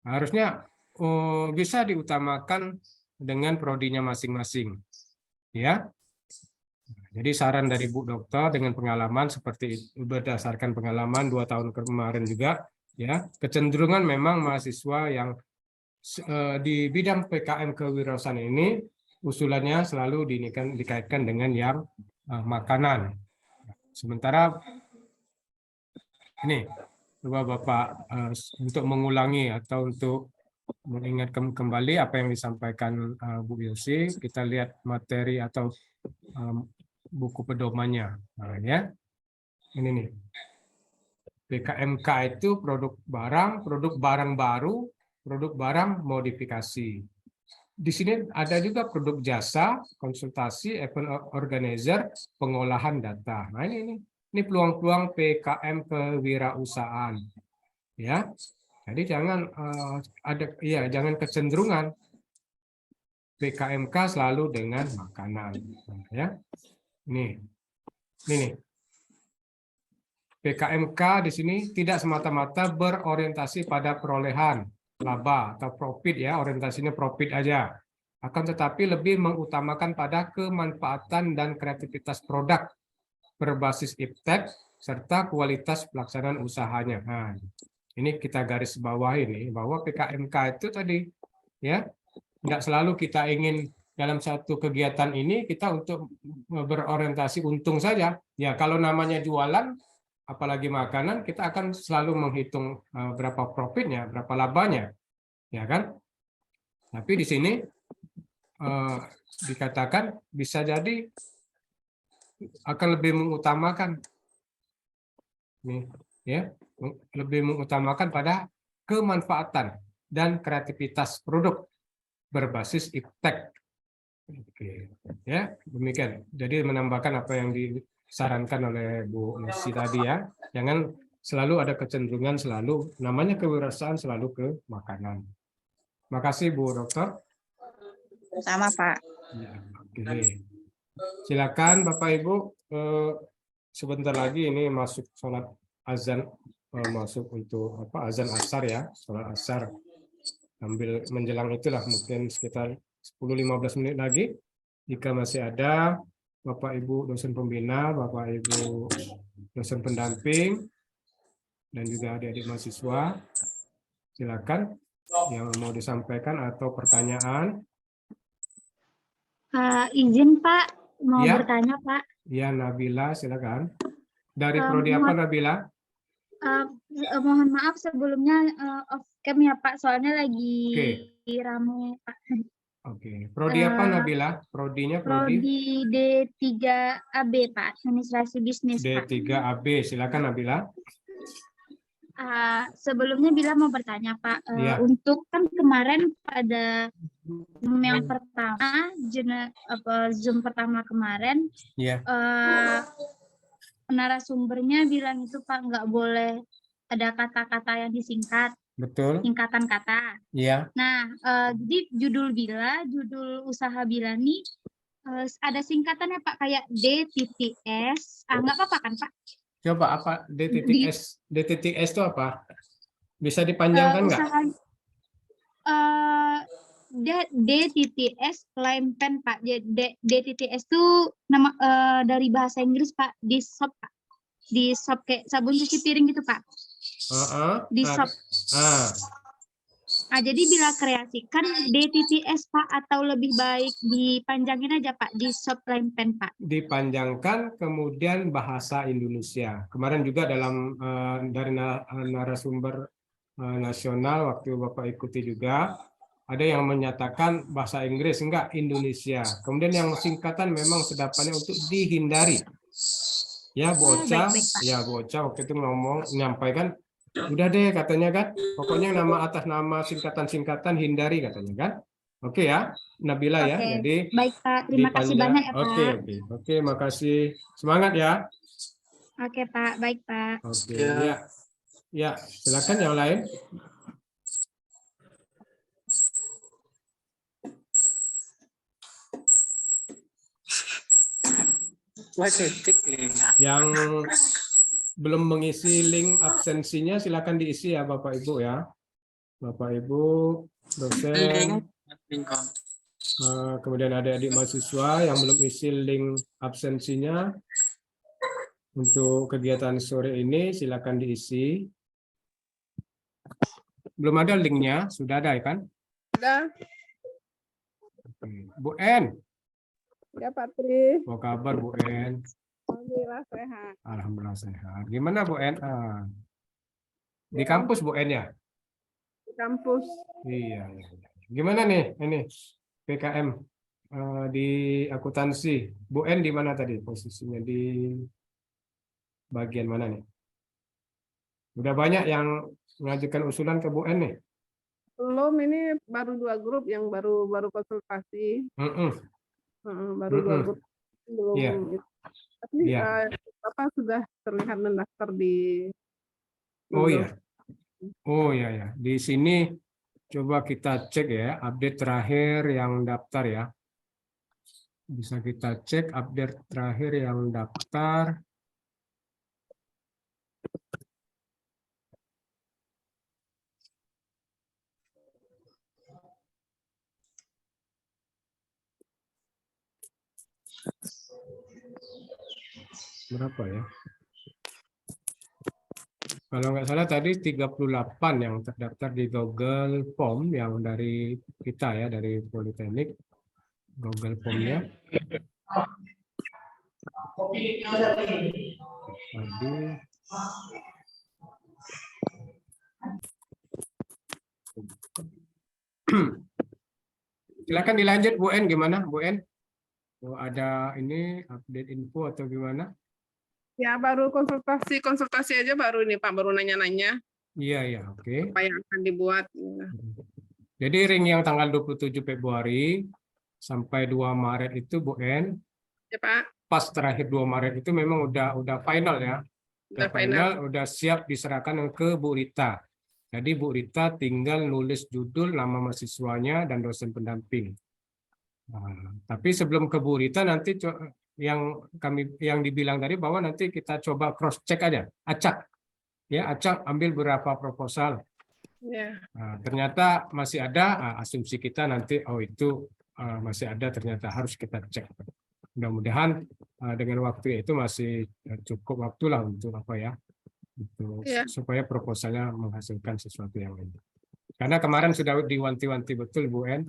Harusnya bisa diutamakan dengan prodinya masing-masing. Ya. Jadi saran dari Bu Dokter dengan pengalaman seperti berdasarkan pengalaman 2 tahun kemarin juga ya, kecenderungan memang mahasiswa yang di bidang PKM kewirausahaan ini usulannya selalu dikaitkan dengan yang makanan. Sementara ini coba Bapak untuk mengulangi atau untuk mengingatkan kembali apa yang disampaikan Bu Yosi, kita lihat materi atau buku pedomannya. Nah, ya. Ini nih. PKMK itu produk barang baru, produk barang modifikasi. Di sini ada juga produk jasa, konsultasi, event organizer, pengolahan data. Nah, ini peluang-peluang PKM kewirausahaan. Ya. Jadi jangan jangan kecenderungan PKMK selalu dengan makanan. Ya. Nih. PKMK di sini tidak semata-mata berorientasi pada perolehan laba atau profit ya, orientasinya profit aja. Akan tetapi lebih mengutamakan pada kemanfaatan dan kreativitas produk berbasis iptek serta kualitas pelaksanaan usahanya. Nah, ini kita garis bawah ini bahwa PKMK itu tadi ya, tidak selalu kita ingin dalam satu kegiatan ini kita untuk berorientasi untung saja. Ya, kalau namanya jualan apalagi makanan, kita akan selalu menghitung berapa profitnya, berapa labanya, ya kan? Tapi di sini dikatakan bisa jadi akan lebih mengutamakan, lebih mengutamakan pada kemanfaatan dan kreativitas produk berbasis iptek. Oke, ya demikian. Jadi menambahkan apa yang disarankan oleh Bu Yosi tadi ya, jangan selalu ada kecenderungan namanya kewirausahaan selalu ke makanan. Makasih Bu Dokter. Sama Pak. Ya, oke. Silakan Bapak Ibu, sebentar lagi ini masuk sholat azan, masuk untuk azan asar ya, sholat asar. Ambil menjelang itulah mungkin sekitar 10-15 menit lagi. Jika masih ada Bapak Ibu dosen pembina, Bapak Ibu dosen pendamping, dan juga adik-adik mahasiswa, silakan yang mau disampaikan atau pertanyaan. Izin Pak, mau bertanya Pak. Ya, Nabila, silakan. Dari prodi apa Nabila? Mohon maaf sebelumnya off cam ya Pak, soalnya lagi rame Pak. Oke. Prodi apa Nabila? Prodinya prodi? Prodi D3AB Pak, administrasi bisnis Pak. D3AB, silakan Nabila. Sebelumnya Bila mau bertanya Pak, untuk kan kemarin pada Zoom yang pertama, Zoom pertama kemarin, narasumbernya bilang itu Pak nggak boleh ada kata-kata yang disingkat. Betul. Singkatan kata. Iya. Nah, jadi judul usaha Bila nih ada singkatannya Pak kayak D.S. Nggak apa-apa kan Pak? Coba apa D.S? D.S itu apa? Bisa dipanjangkan nggak? D.S lime pen Pak. D.S itu nama dari bahasa Inggris Pak. Di shop Pak. Di shop kayak sabun cuci piring gitu Pak. Di shop. Jadi Bila kreasikan D.S Pak, atau lebih baik dipanjangin aja Pak di shop lime pen Pak? Dipanjangkan kemudian bahasa Indonesia. Kemarin juga dalam dari narasumber nasional waktu Bapak ikuti juga ada yang menyatakan bahasa Inggris, enggak Indonesia. Kemudian yang singkatan memang sedapannya untuk dihindari. Ya Bu Ocha, Bu Ocha waktu itu menyampaikan udah deh katanya kan, pokoknya nama atas nama singkatan-singkatan hindari katanya kan. Oke ya, Nabila ya. Jadi baik Pak, terima kasih banyak ya Pak. Oke, makasih. Semangat ya. Oke Pak, baik Pak. Oke, ya, silakan yang lain. Yang belum mengisi link absensinya silakan diisi ya Bapak Ibu ya. Bapak Ibu dosen, kemudian adik-adik mahasiswa yang belum isi link absensinya untuk kegiatan sore ini silakan diisi. Belum ada linknya, sudah ada kan? Sudah. Bu En. Ya Pak Tri. Apa kabar Bu En? Alhamdulillah sehat. Alhamdulillah sehat. Gimana Bu En? Di kampus Bu En ya? Di kampus. Iya. Gimana nih ini PKM di akuntansi? Bu En di mana tadi posisinya, di bagian mana nih? Udah banyak yang mengajukan usulan ke Bu En nih? Belum, ini baru 2 grup yang baru konsultasi. Baru 2 grup belum. Tapi Bapak sudah terlihat mendaftar di. Oh iya. Di sini coba kita cek ya update terakhir yang daftar ya. Bisa kita cek update terakhir yang daftar. Berapa ya? Kalau nggak salah tadi 38 yang terdaftar di Google Form yang dari kita ya, dari Politeknik. Google Form-nya. Silakan dilanjut Bu En, gimana Bu En? Ada ini update info atau gimana? Ya baru konsultasi aja baru ini Pak, baru nanya-nanya. Iya, oke. Apa yang akan dibuat. Jadi ring yang tanggal 27 Februari sampai 2 Maret itu Bu En. Ya Pak. Pas terakhir 2 Maret itu memang udah final ya. Udah final, udah siap diserahkan ke Bu Rita. Jadi Bu Rita tinggal nulis judul, nama mahasiswanya dan dosen pendamping. Nah, tapi sebelum ke Bu Rita nanti yang dibilang tadi bahwa nanti kita coba cross check aja, acak ambil beberapa proposal. Nah, ternyata masih ada, asumsi kita nanti itu masih ada, ternyata harus kita cek. Mudah-mudahan dengan waktu itu masih cukup waktu lah untuk supaya proposalnya menghasilkan sesuatu yang lain. Karena kemarin sudah diwanti-wanti betul Bu En.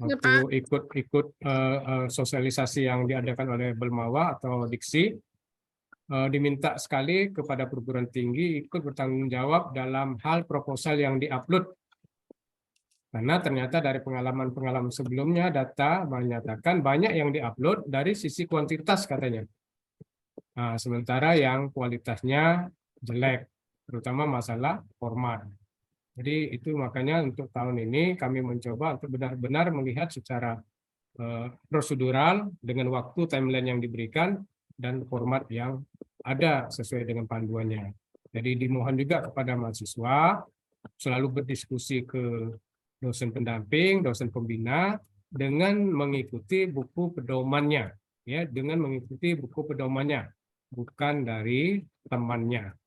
Waktu ikut sosialisasi yang diadakan oleh Belmawa atau Diksi, diminta sekali kepada perguruan tinggi ikut bertanggung jawab dalam hal proposal yang diupload Karena ternyata dari pengalaman-pengalaman sebelumnya data menyatakan banyak yang diupload dari sisi kuantitas katanya. Nah, sementara yang kualitasnya jelek, terutama masalah format. Jadi itu makanya untuk tahun ini kami mencoba untuk benar-benar melihat secara prosedural dengan waktu timeline yang diberikan dan format yang ada sesuai dengan panduannya. Jadi dimohon juga kepada mahasiswa selalu berdiskusi ke dosen pendamping, dosen pembina dengan mengikuti buku pedomannya, ya, dengan mengikuti buku pedomannya, bukan dari temannya.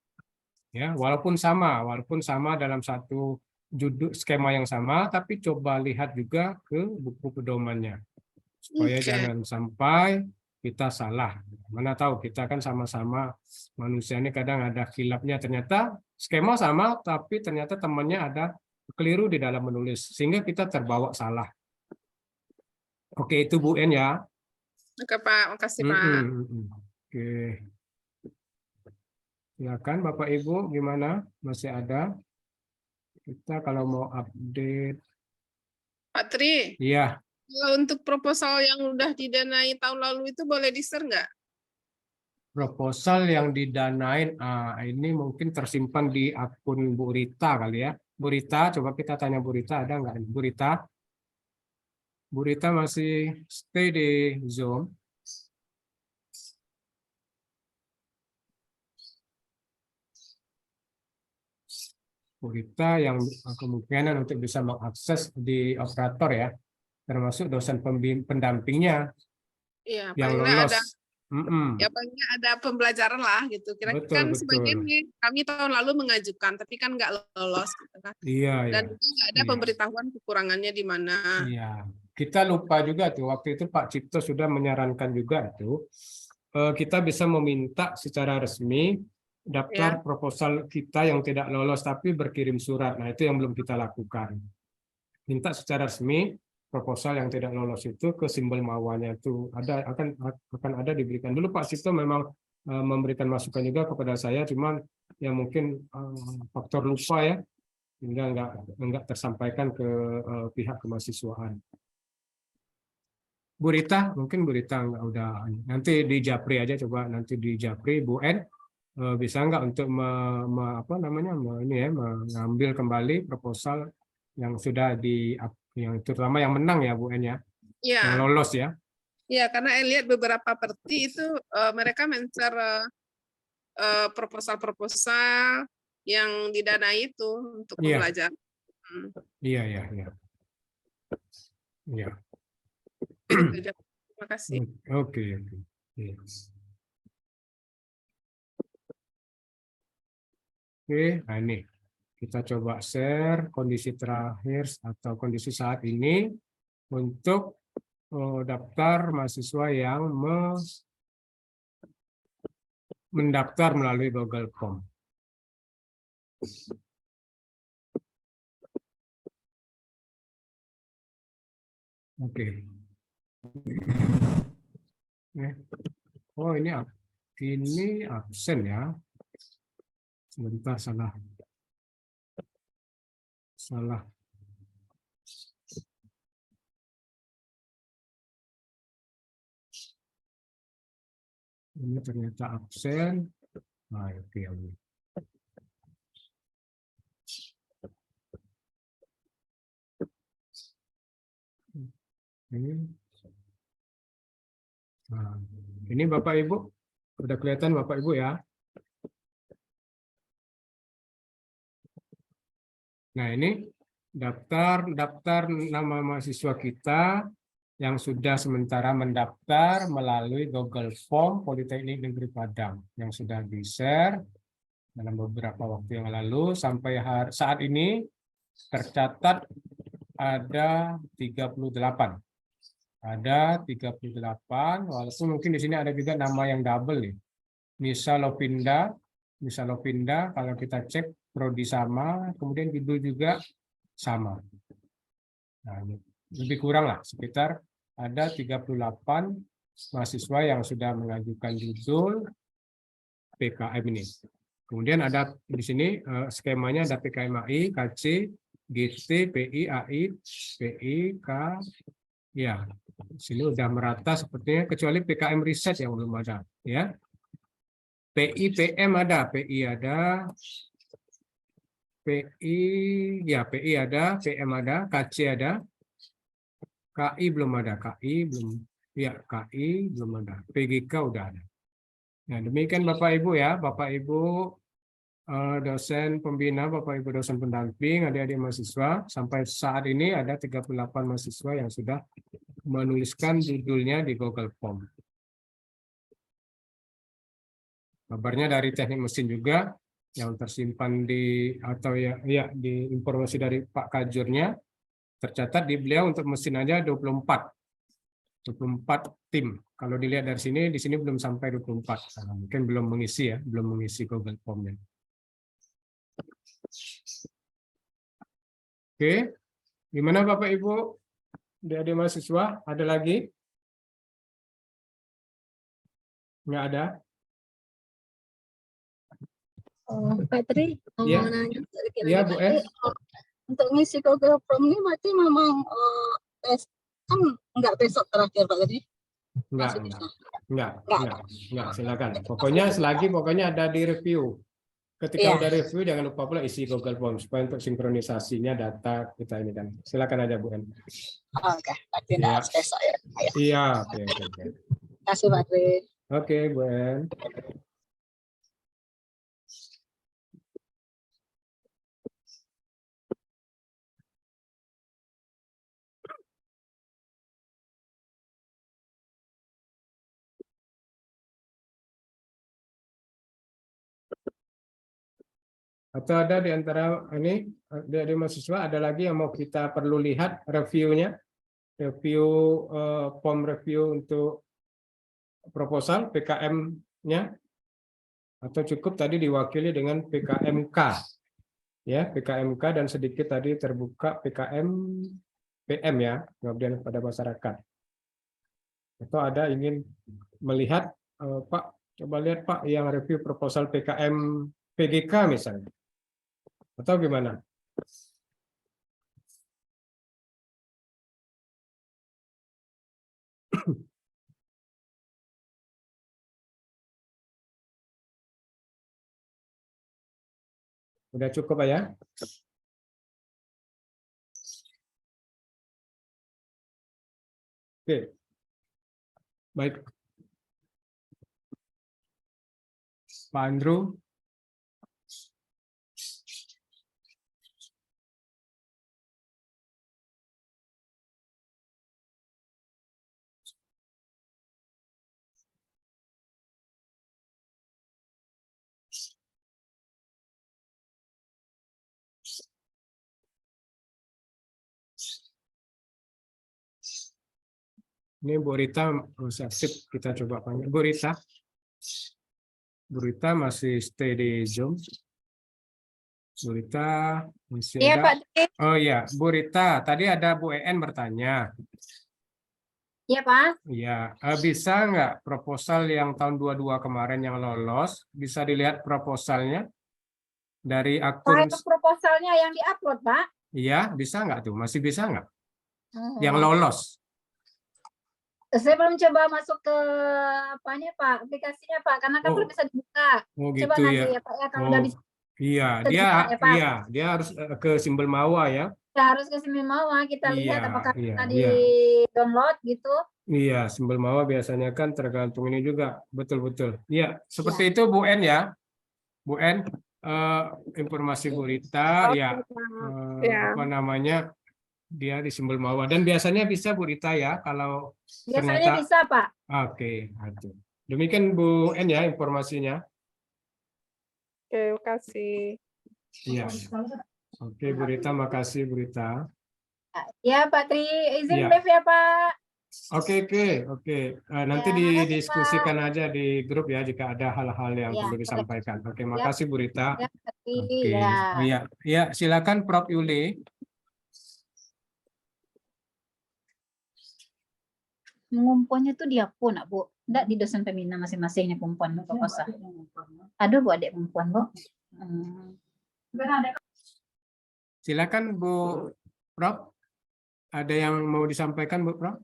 Ya, walaupun sama dalam satu judul skema yang sama, tapi coba lihat juga ke buku pedomannya supaya jangan sampai kita salah. Mana tahu kita kan sama-sama manusia ini kadang ada khilafnya, ternyata skema sama tapi ternyata temannya ada keliru di dalam menulis sehingga kita terbawa salah. Oke, itu Bu En ya. Oke Pak, makasih Pak. Oke. Silakan Bapak Ibu, gimana? Masih ada? Kita kalau mau update. Pak Tri. Iya. Kalau untuk proposal yang udah didanai tahun lalu itu boleh di-share nggak? Proposal yang didanain, ini mungkin tersimpan di akun Bu Rita kali ya. Bu Rita, coba kita tanya Bu Rita, ada nggak? Bu Rita? Bu Rita masih stay di Zoom. Kita yang kemungkinan untuk bisa mengakses di operator ya, termasuk dosen pendampingnya yang lolos. Ya paling ada pembelajaran lah gitu. Kira-kira kan sebagian kami tahun lalu mengajukan, tapi kan nggak lolos gitu kan. Iya. Dan nggak ada pemberitahuan kekurangannya di mana. Iya. Kita lupa juga tuh waktu itu Pak Cipto sudah menyarankan juga itu kita bisa meminta secara resmi daftar proposal kita yang tidak lolos tapi berkirim surat. Nah, itu yang belum kita lakukan. Minta secara resmi proposal yang tidak lolos itu ke simbol mawanya itu akan ada diberikan. Dulu Pak Cipto memang memberikan masukan juga kepada saya, cuman yang mungkin faktor lupa ya, hingga enggak tersampaikan ke pihak kemahasiswaan. Bu Rita, mungkin Bu Rita udah nanti di Japri aja, coba nanti di Japri Bu En. Bisa nggak untuk mengambil kembali proposal yang sudah yang terutama yang menang ya Bu En ya, yang lolos ya? Iya, karena lihat beberapa perti itu mereka men-share proposal-proposal yang didanai itu untuk pembelajaran. Iya. Terima kasih. Oke. Oke, nah ini kita coba share kondisi terakhir atau kondisi saat ini untuk daftar mahasiswa yang mendaftar melalui Google Form. Oke. Oh ini absen ya. Sebentar, salah. Ini ternyata absen. Nah, oke. Nah, ini Bapak Ibu, udah kelihatan Bapak Ibu ya. Nah, ini daftar nama mahasiswa kita yang sudah sementara mendaftar melalui Google Form Politeknik Negeri Padang yang sudah di-share dalam beberapa waktu yang lalu. Sampai saat ini tercatat ada 38. Ada 38, walaupun mungkin di sini ada juga nama yang double nih. Nisa Lopinda, kalau kita cek prodi sama, kemudian judul juga sama. Nah, lebih kurang lah, sekitar ada 38 mahasiswa yang sudah mengajukan judul PKM ini. Kemudian ada di sini skemanya ada PKMAI, KC, GT, PI, AI, PI, K, ya, sini udah merata sepertinya, kecuali PKM riset yang belum ada, ya. PI, PM ada, PI ada, PI, ya PI ada, PM ada, KC ada, KI belum ada, KI belum, ya KI belum ada, PGK udah ada. Nah demikian Bapak Ibu ya, Bapak Ibu dosen pembina, Bapak Ibu dosen pendamping, adik-adik mahasiswa, sampai saat ini ada 38 mahasiswa yang sudah menuliskan judulnya di Google Form. Kabarnya dari teknik mesin juga yang tersimpan di atau ya di informasi dari Pak Kajurnya tercatat di beliau untuk mesin aja 24 tim. Kalau dilihat dari sini, di sini belum sampai 24. Nah, mungkin belum mengisi ya, belum mengisi Google Form-nya. Oke, gimana Bapak Ibu? Adik-adik mahasiswa, ada lagi? Nggak ada? Pak Tri, Ya. mau nanya Iya, Bu En. untuk ngisi Google Form ini berarti memang tes kan nggak besok terakhir Pak Tri? Enggak, silakan. Pokoknya pokoknya ada di review. Ketika udah review jangan lupa pula isi Google Form supaya untuk sinkronisasinya data kita ini kan. Silakan aja Bu En. Oke, berarti enggak harus besok ya. Iya, oke. Terima kasih Pak Tri. Oke, Bu En. Atau ada di antara ini dari mahasiswa ada lagi yang mau kita perlu lihat reviewnya, review form review untuk proposal PKM-nya, atau cukup tadi diwakili dengan PKMK, ya PKMK dan sedikit tadi terbuka PKM PM ya, kemudian pada masyarakat. Atau ada ingin melihat Pak, coba lihat Pak yang review proposal PKM PGK misalnya. Atau gimana? Udah cukup Pak ya? Oke. Baik. Pak Andrew. Ini Bu Rita masih aktif, kita coba panggil. Bu Rita masih stay di Zoom. Bu Rita masih ada. Pak. Oh iya, Bu Rita, tadi ada Bu En bertanya. Iya Pak. Iya, bisa nggak proposal yang tahun 22 kemarin yang lolos, bisa dilihat proposalnya dari akun. File proposalnya yang diupload Pak. Iya, bisa nggak tuh? Masih bisa nggak? Yang lolos. Saya belum coba masuk ke apanya Pak, aplikasinya Pak, karena kan belum bisa dibuka. Oh Coba gitu nanti ya. ya Pak ya, kalau udah bisa. Iya, dia harus ke simbol Mawa ya. Kita harus ke simbol Mawa, kita lihat apakah bisa di download gitu. Iya, simbol Mawa biasanya kan tergantung ini juga, betul-betul. Iya, seperti itu Bu En ya. Bu En, informasi Bu Rita, ya, apa namanya, dia di simbol Mawa. Dan biasanya bisa Bu Rita ya, kalau biasanya ternyata, bisa Pak. Oke, demikian Bu En ya informasinya. Oke, kasih. Iya. Oke, Bu Rita, makasih Bu Rita. Ya Pak Tri, izin brief ya Pak. Oke. Nanti didiskusikan aja di grup ya jika ada hal-hal yang perlu disampaikan. Oke, makasih Bu Rita. Oke. Iya, silakan Prof Yuli. Ngumpuannya tuh di aku nak Bu, enggak di dosen pembina masing-masingnya perempuan proposal. Aduh Bu, adik perempuan Bu. Silakan Bu Prof. Ada yang mau disampaikan Bu Prof?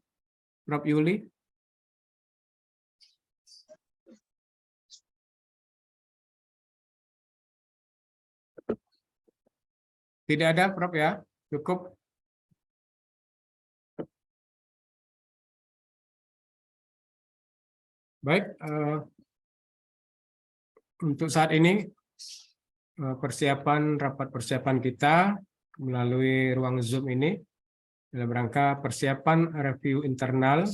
Prof Yuli? Tidak ada Prof ya? Cukup. Baik, untuk saat ini rapat persiapan kita melalui ruang Zoom ini dalam rangka persiapan review internal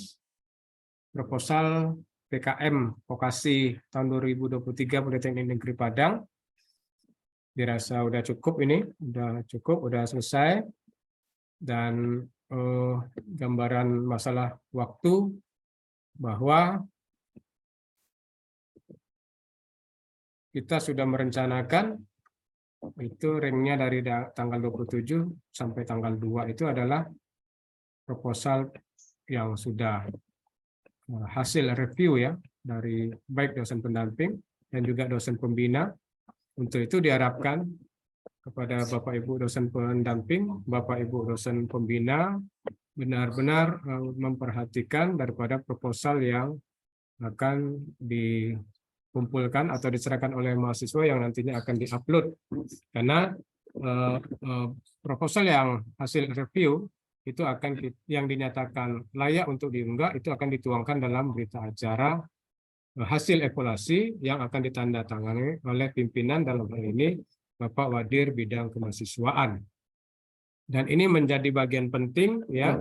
proposal PKM Vokasi tahun 2023 Politeknik Negeri Padang. Dirasa udah cukup ini, udah selesai, dan gambaran masalah waktu bahwa kita sudah merencanakan itu ringnya dari tanggal 27 sampai tanggal 2 itu adalah proposal yang sudah hasil review ya dari baik dosen pendamping dan juga dosen pembina. Untuk itu diharapkan kepada Bapak Ibu dosen pendamping, Bapak Ibu dosen pembina benar-benar memperhatikan daripada proposal yang akan dikumpulkan atau diserahkan oleh mahasiswa yang nantinya akan diupload, karena proposal yang hasil review itu akan yang dinyatakan layak untuk diunggah itu akan dituangkan dalam berita acara hasil evaluasi yang akan ditandatangani oleh pimpinan, dalam hal ini Bapak Wadir Bidang Kemahasiswaan. Dan ini menjadi bagian penting ya,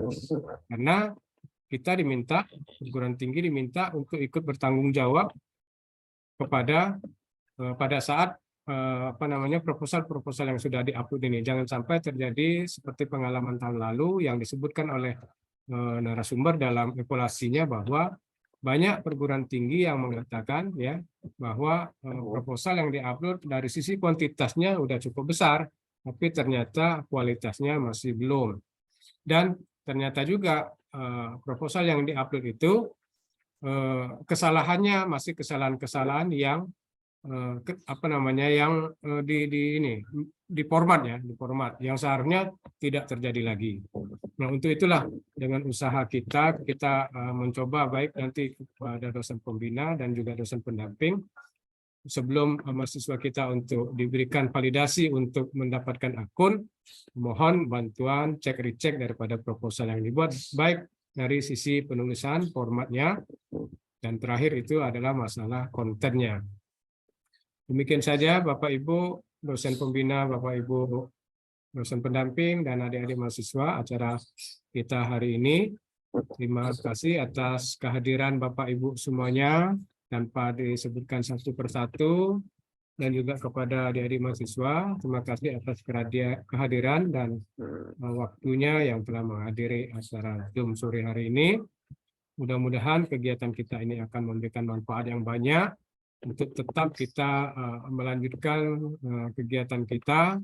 karena kita diminta, perguruan tinggi diminta untuk ikut bertanggung jawab kepada pada saat proposal-proposal yang sudah diupload ini. Jangan sampai terjadi seperti pengalaman tahun lalu yang disebutkan oleh narasumber dalam evaluasinya, bahwa banyak perguruan tinggi yang mengatakan ya bahwa proposal yang diupload dari sisi kuantitasnya udah cukup besar, tapi ternyata kualitasnya masih belum. Dan ternyata juga proposal yang diupload itu kesalahannya masih kesalahan-kesalahan yang di format ya, di format yang seharusnya tidak terjadi lagi. Nah, untuk itulah dengan usaha kita mencoba baik nanti pada dosen pembina dan juga dosen pendamping sebelum mahasiswa kita untuk diberikan validasi untuk mendapatkan akun, mohon bantuan cek recheck daripada proposal yang dibuat, baik dari sisi penulisan formatnya, dan terakhir itu adalah masalah kontennya. Demikian saja Bapak Ibu dosen pembina, Bapak Ibu dosen pendamping, dan adik-adik mahasiswa acara kita hari ini. Terima kasih atas kehadiran Bapak Ibu semuanya tanpa disebutkan satu persatu, dan juga kepada adik-adik mahasiswa terima kasih atas kehadiran dan waktunya yang telah menghadiri acara Zoom sore hari ini. Mudah-mudahan kegiatan kita ini akan memberikan manfaat yang banyak untuk tetap kita melanjutkan kegiatan kita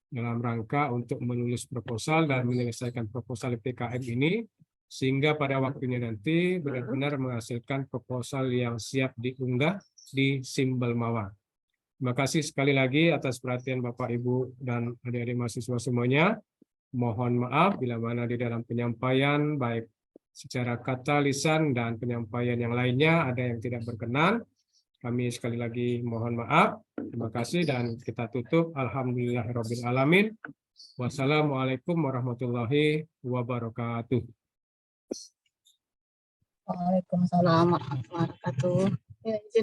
dalam rangka untuk menulis proposal dan menyelesaikan proposal PKM ini, sehingga pada waktunya nanti benar-benar menghasilkan proposal yang siap diunggah di Simbel Mawar. Terima kasih sekali lagi atas perhatian Bapak, Ibu, dan adik-adik mahasiswa semuanya. Mohon maaf bila mana di dalam penyampaian, baik secara kata, lisan, dan penyampaian yang lainnya ada yang tidak berkenan. Kami sekali lagi mohon maaf. Terima kasih dan kita tutup. Alhamdulillahirabbil alamin. Wassalamualaikum warahmatullahi wabarakatuh. Waalaikumsalam warahmatullahi wabarakatuh.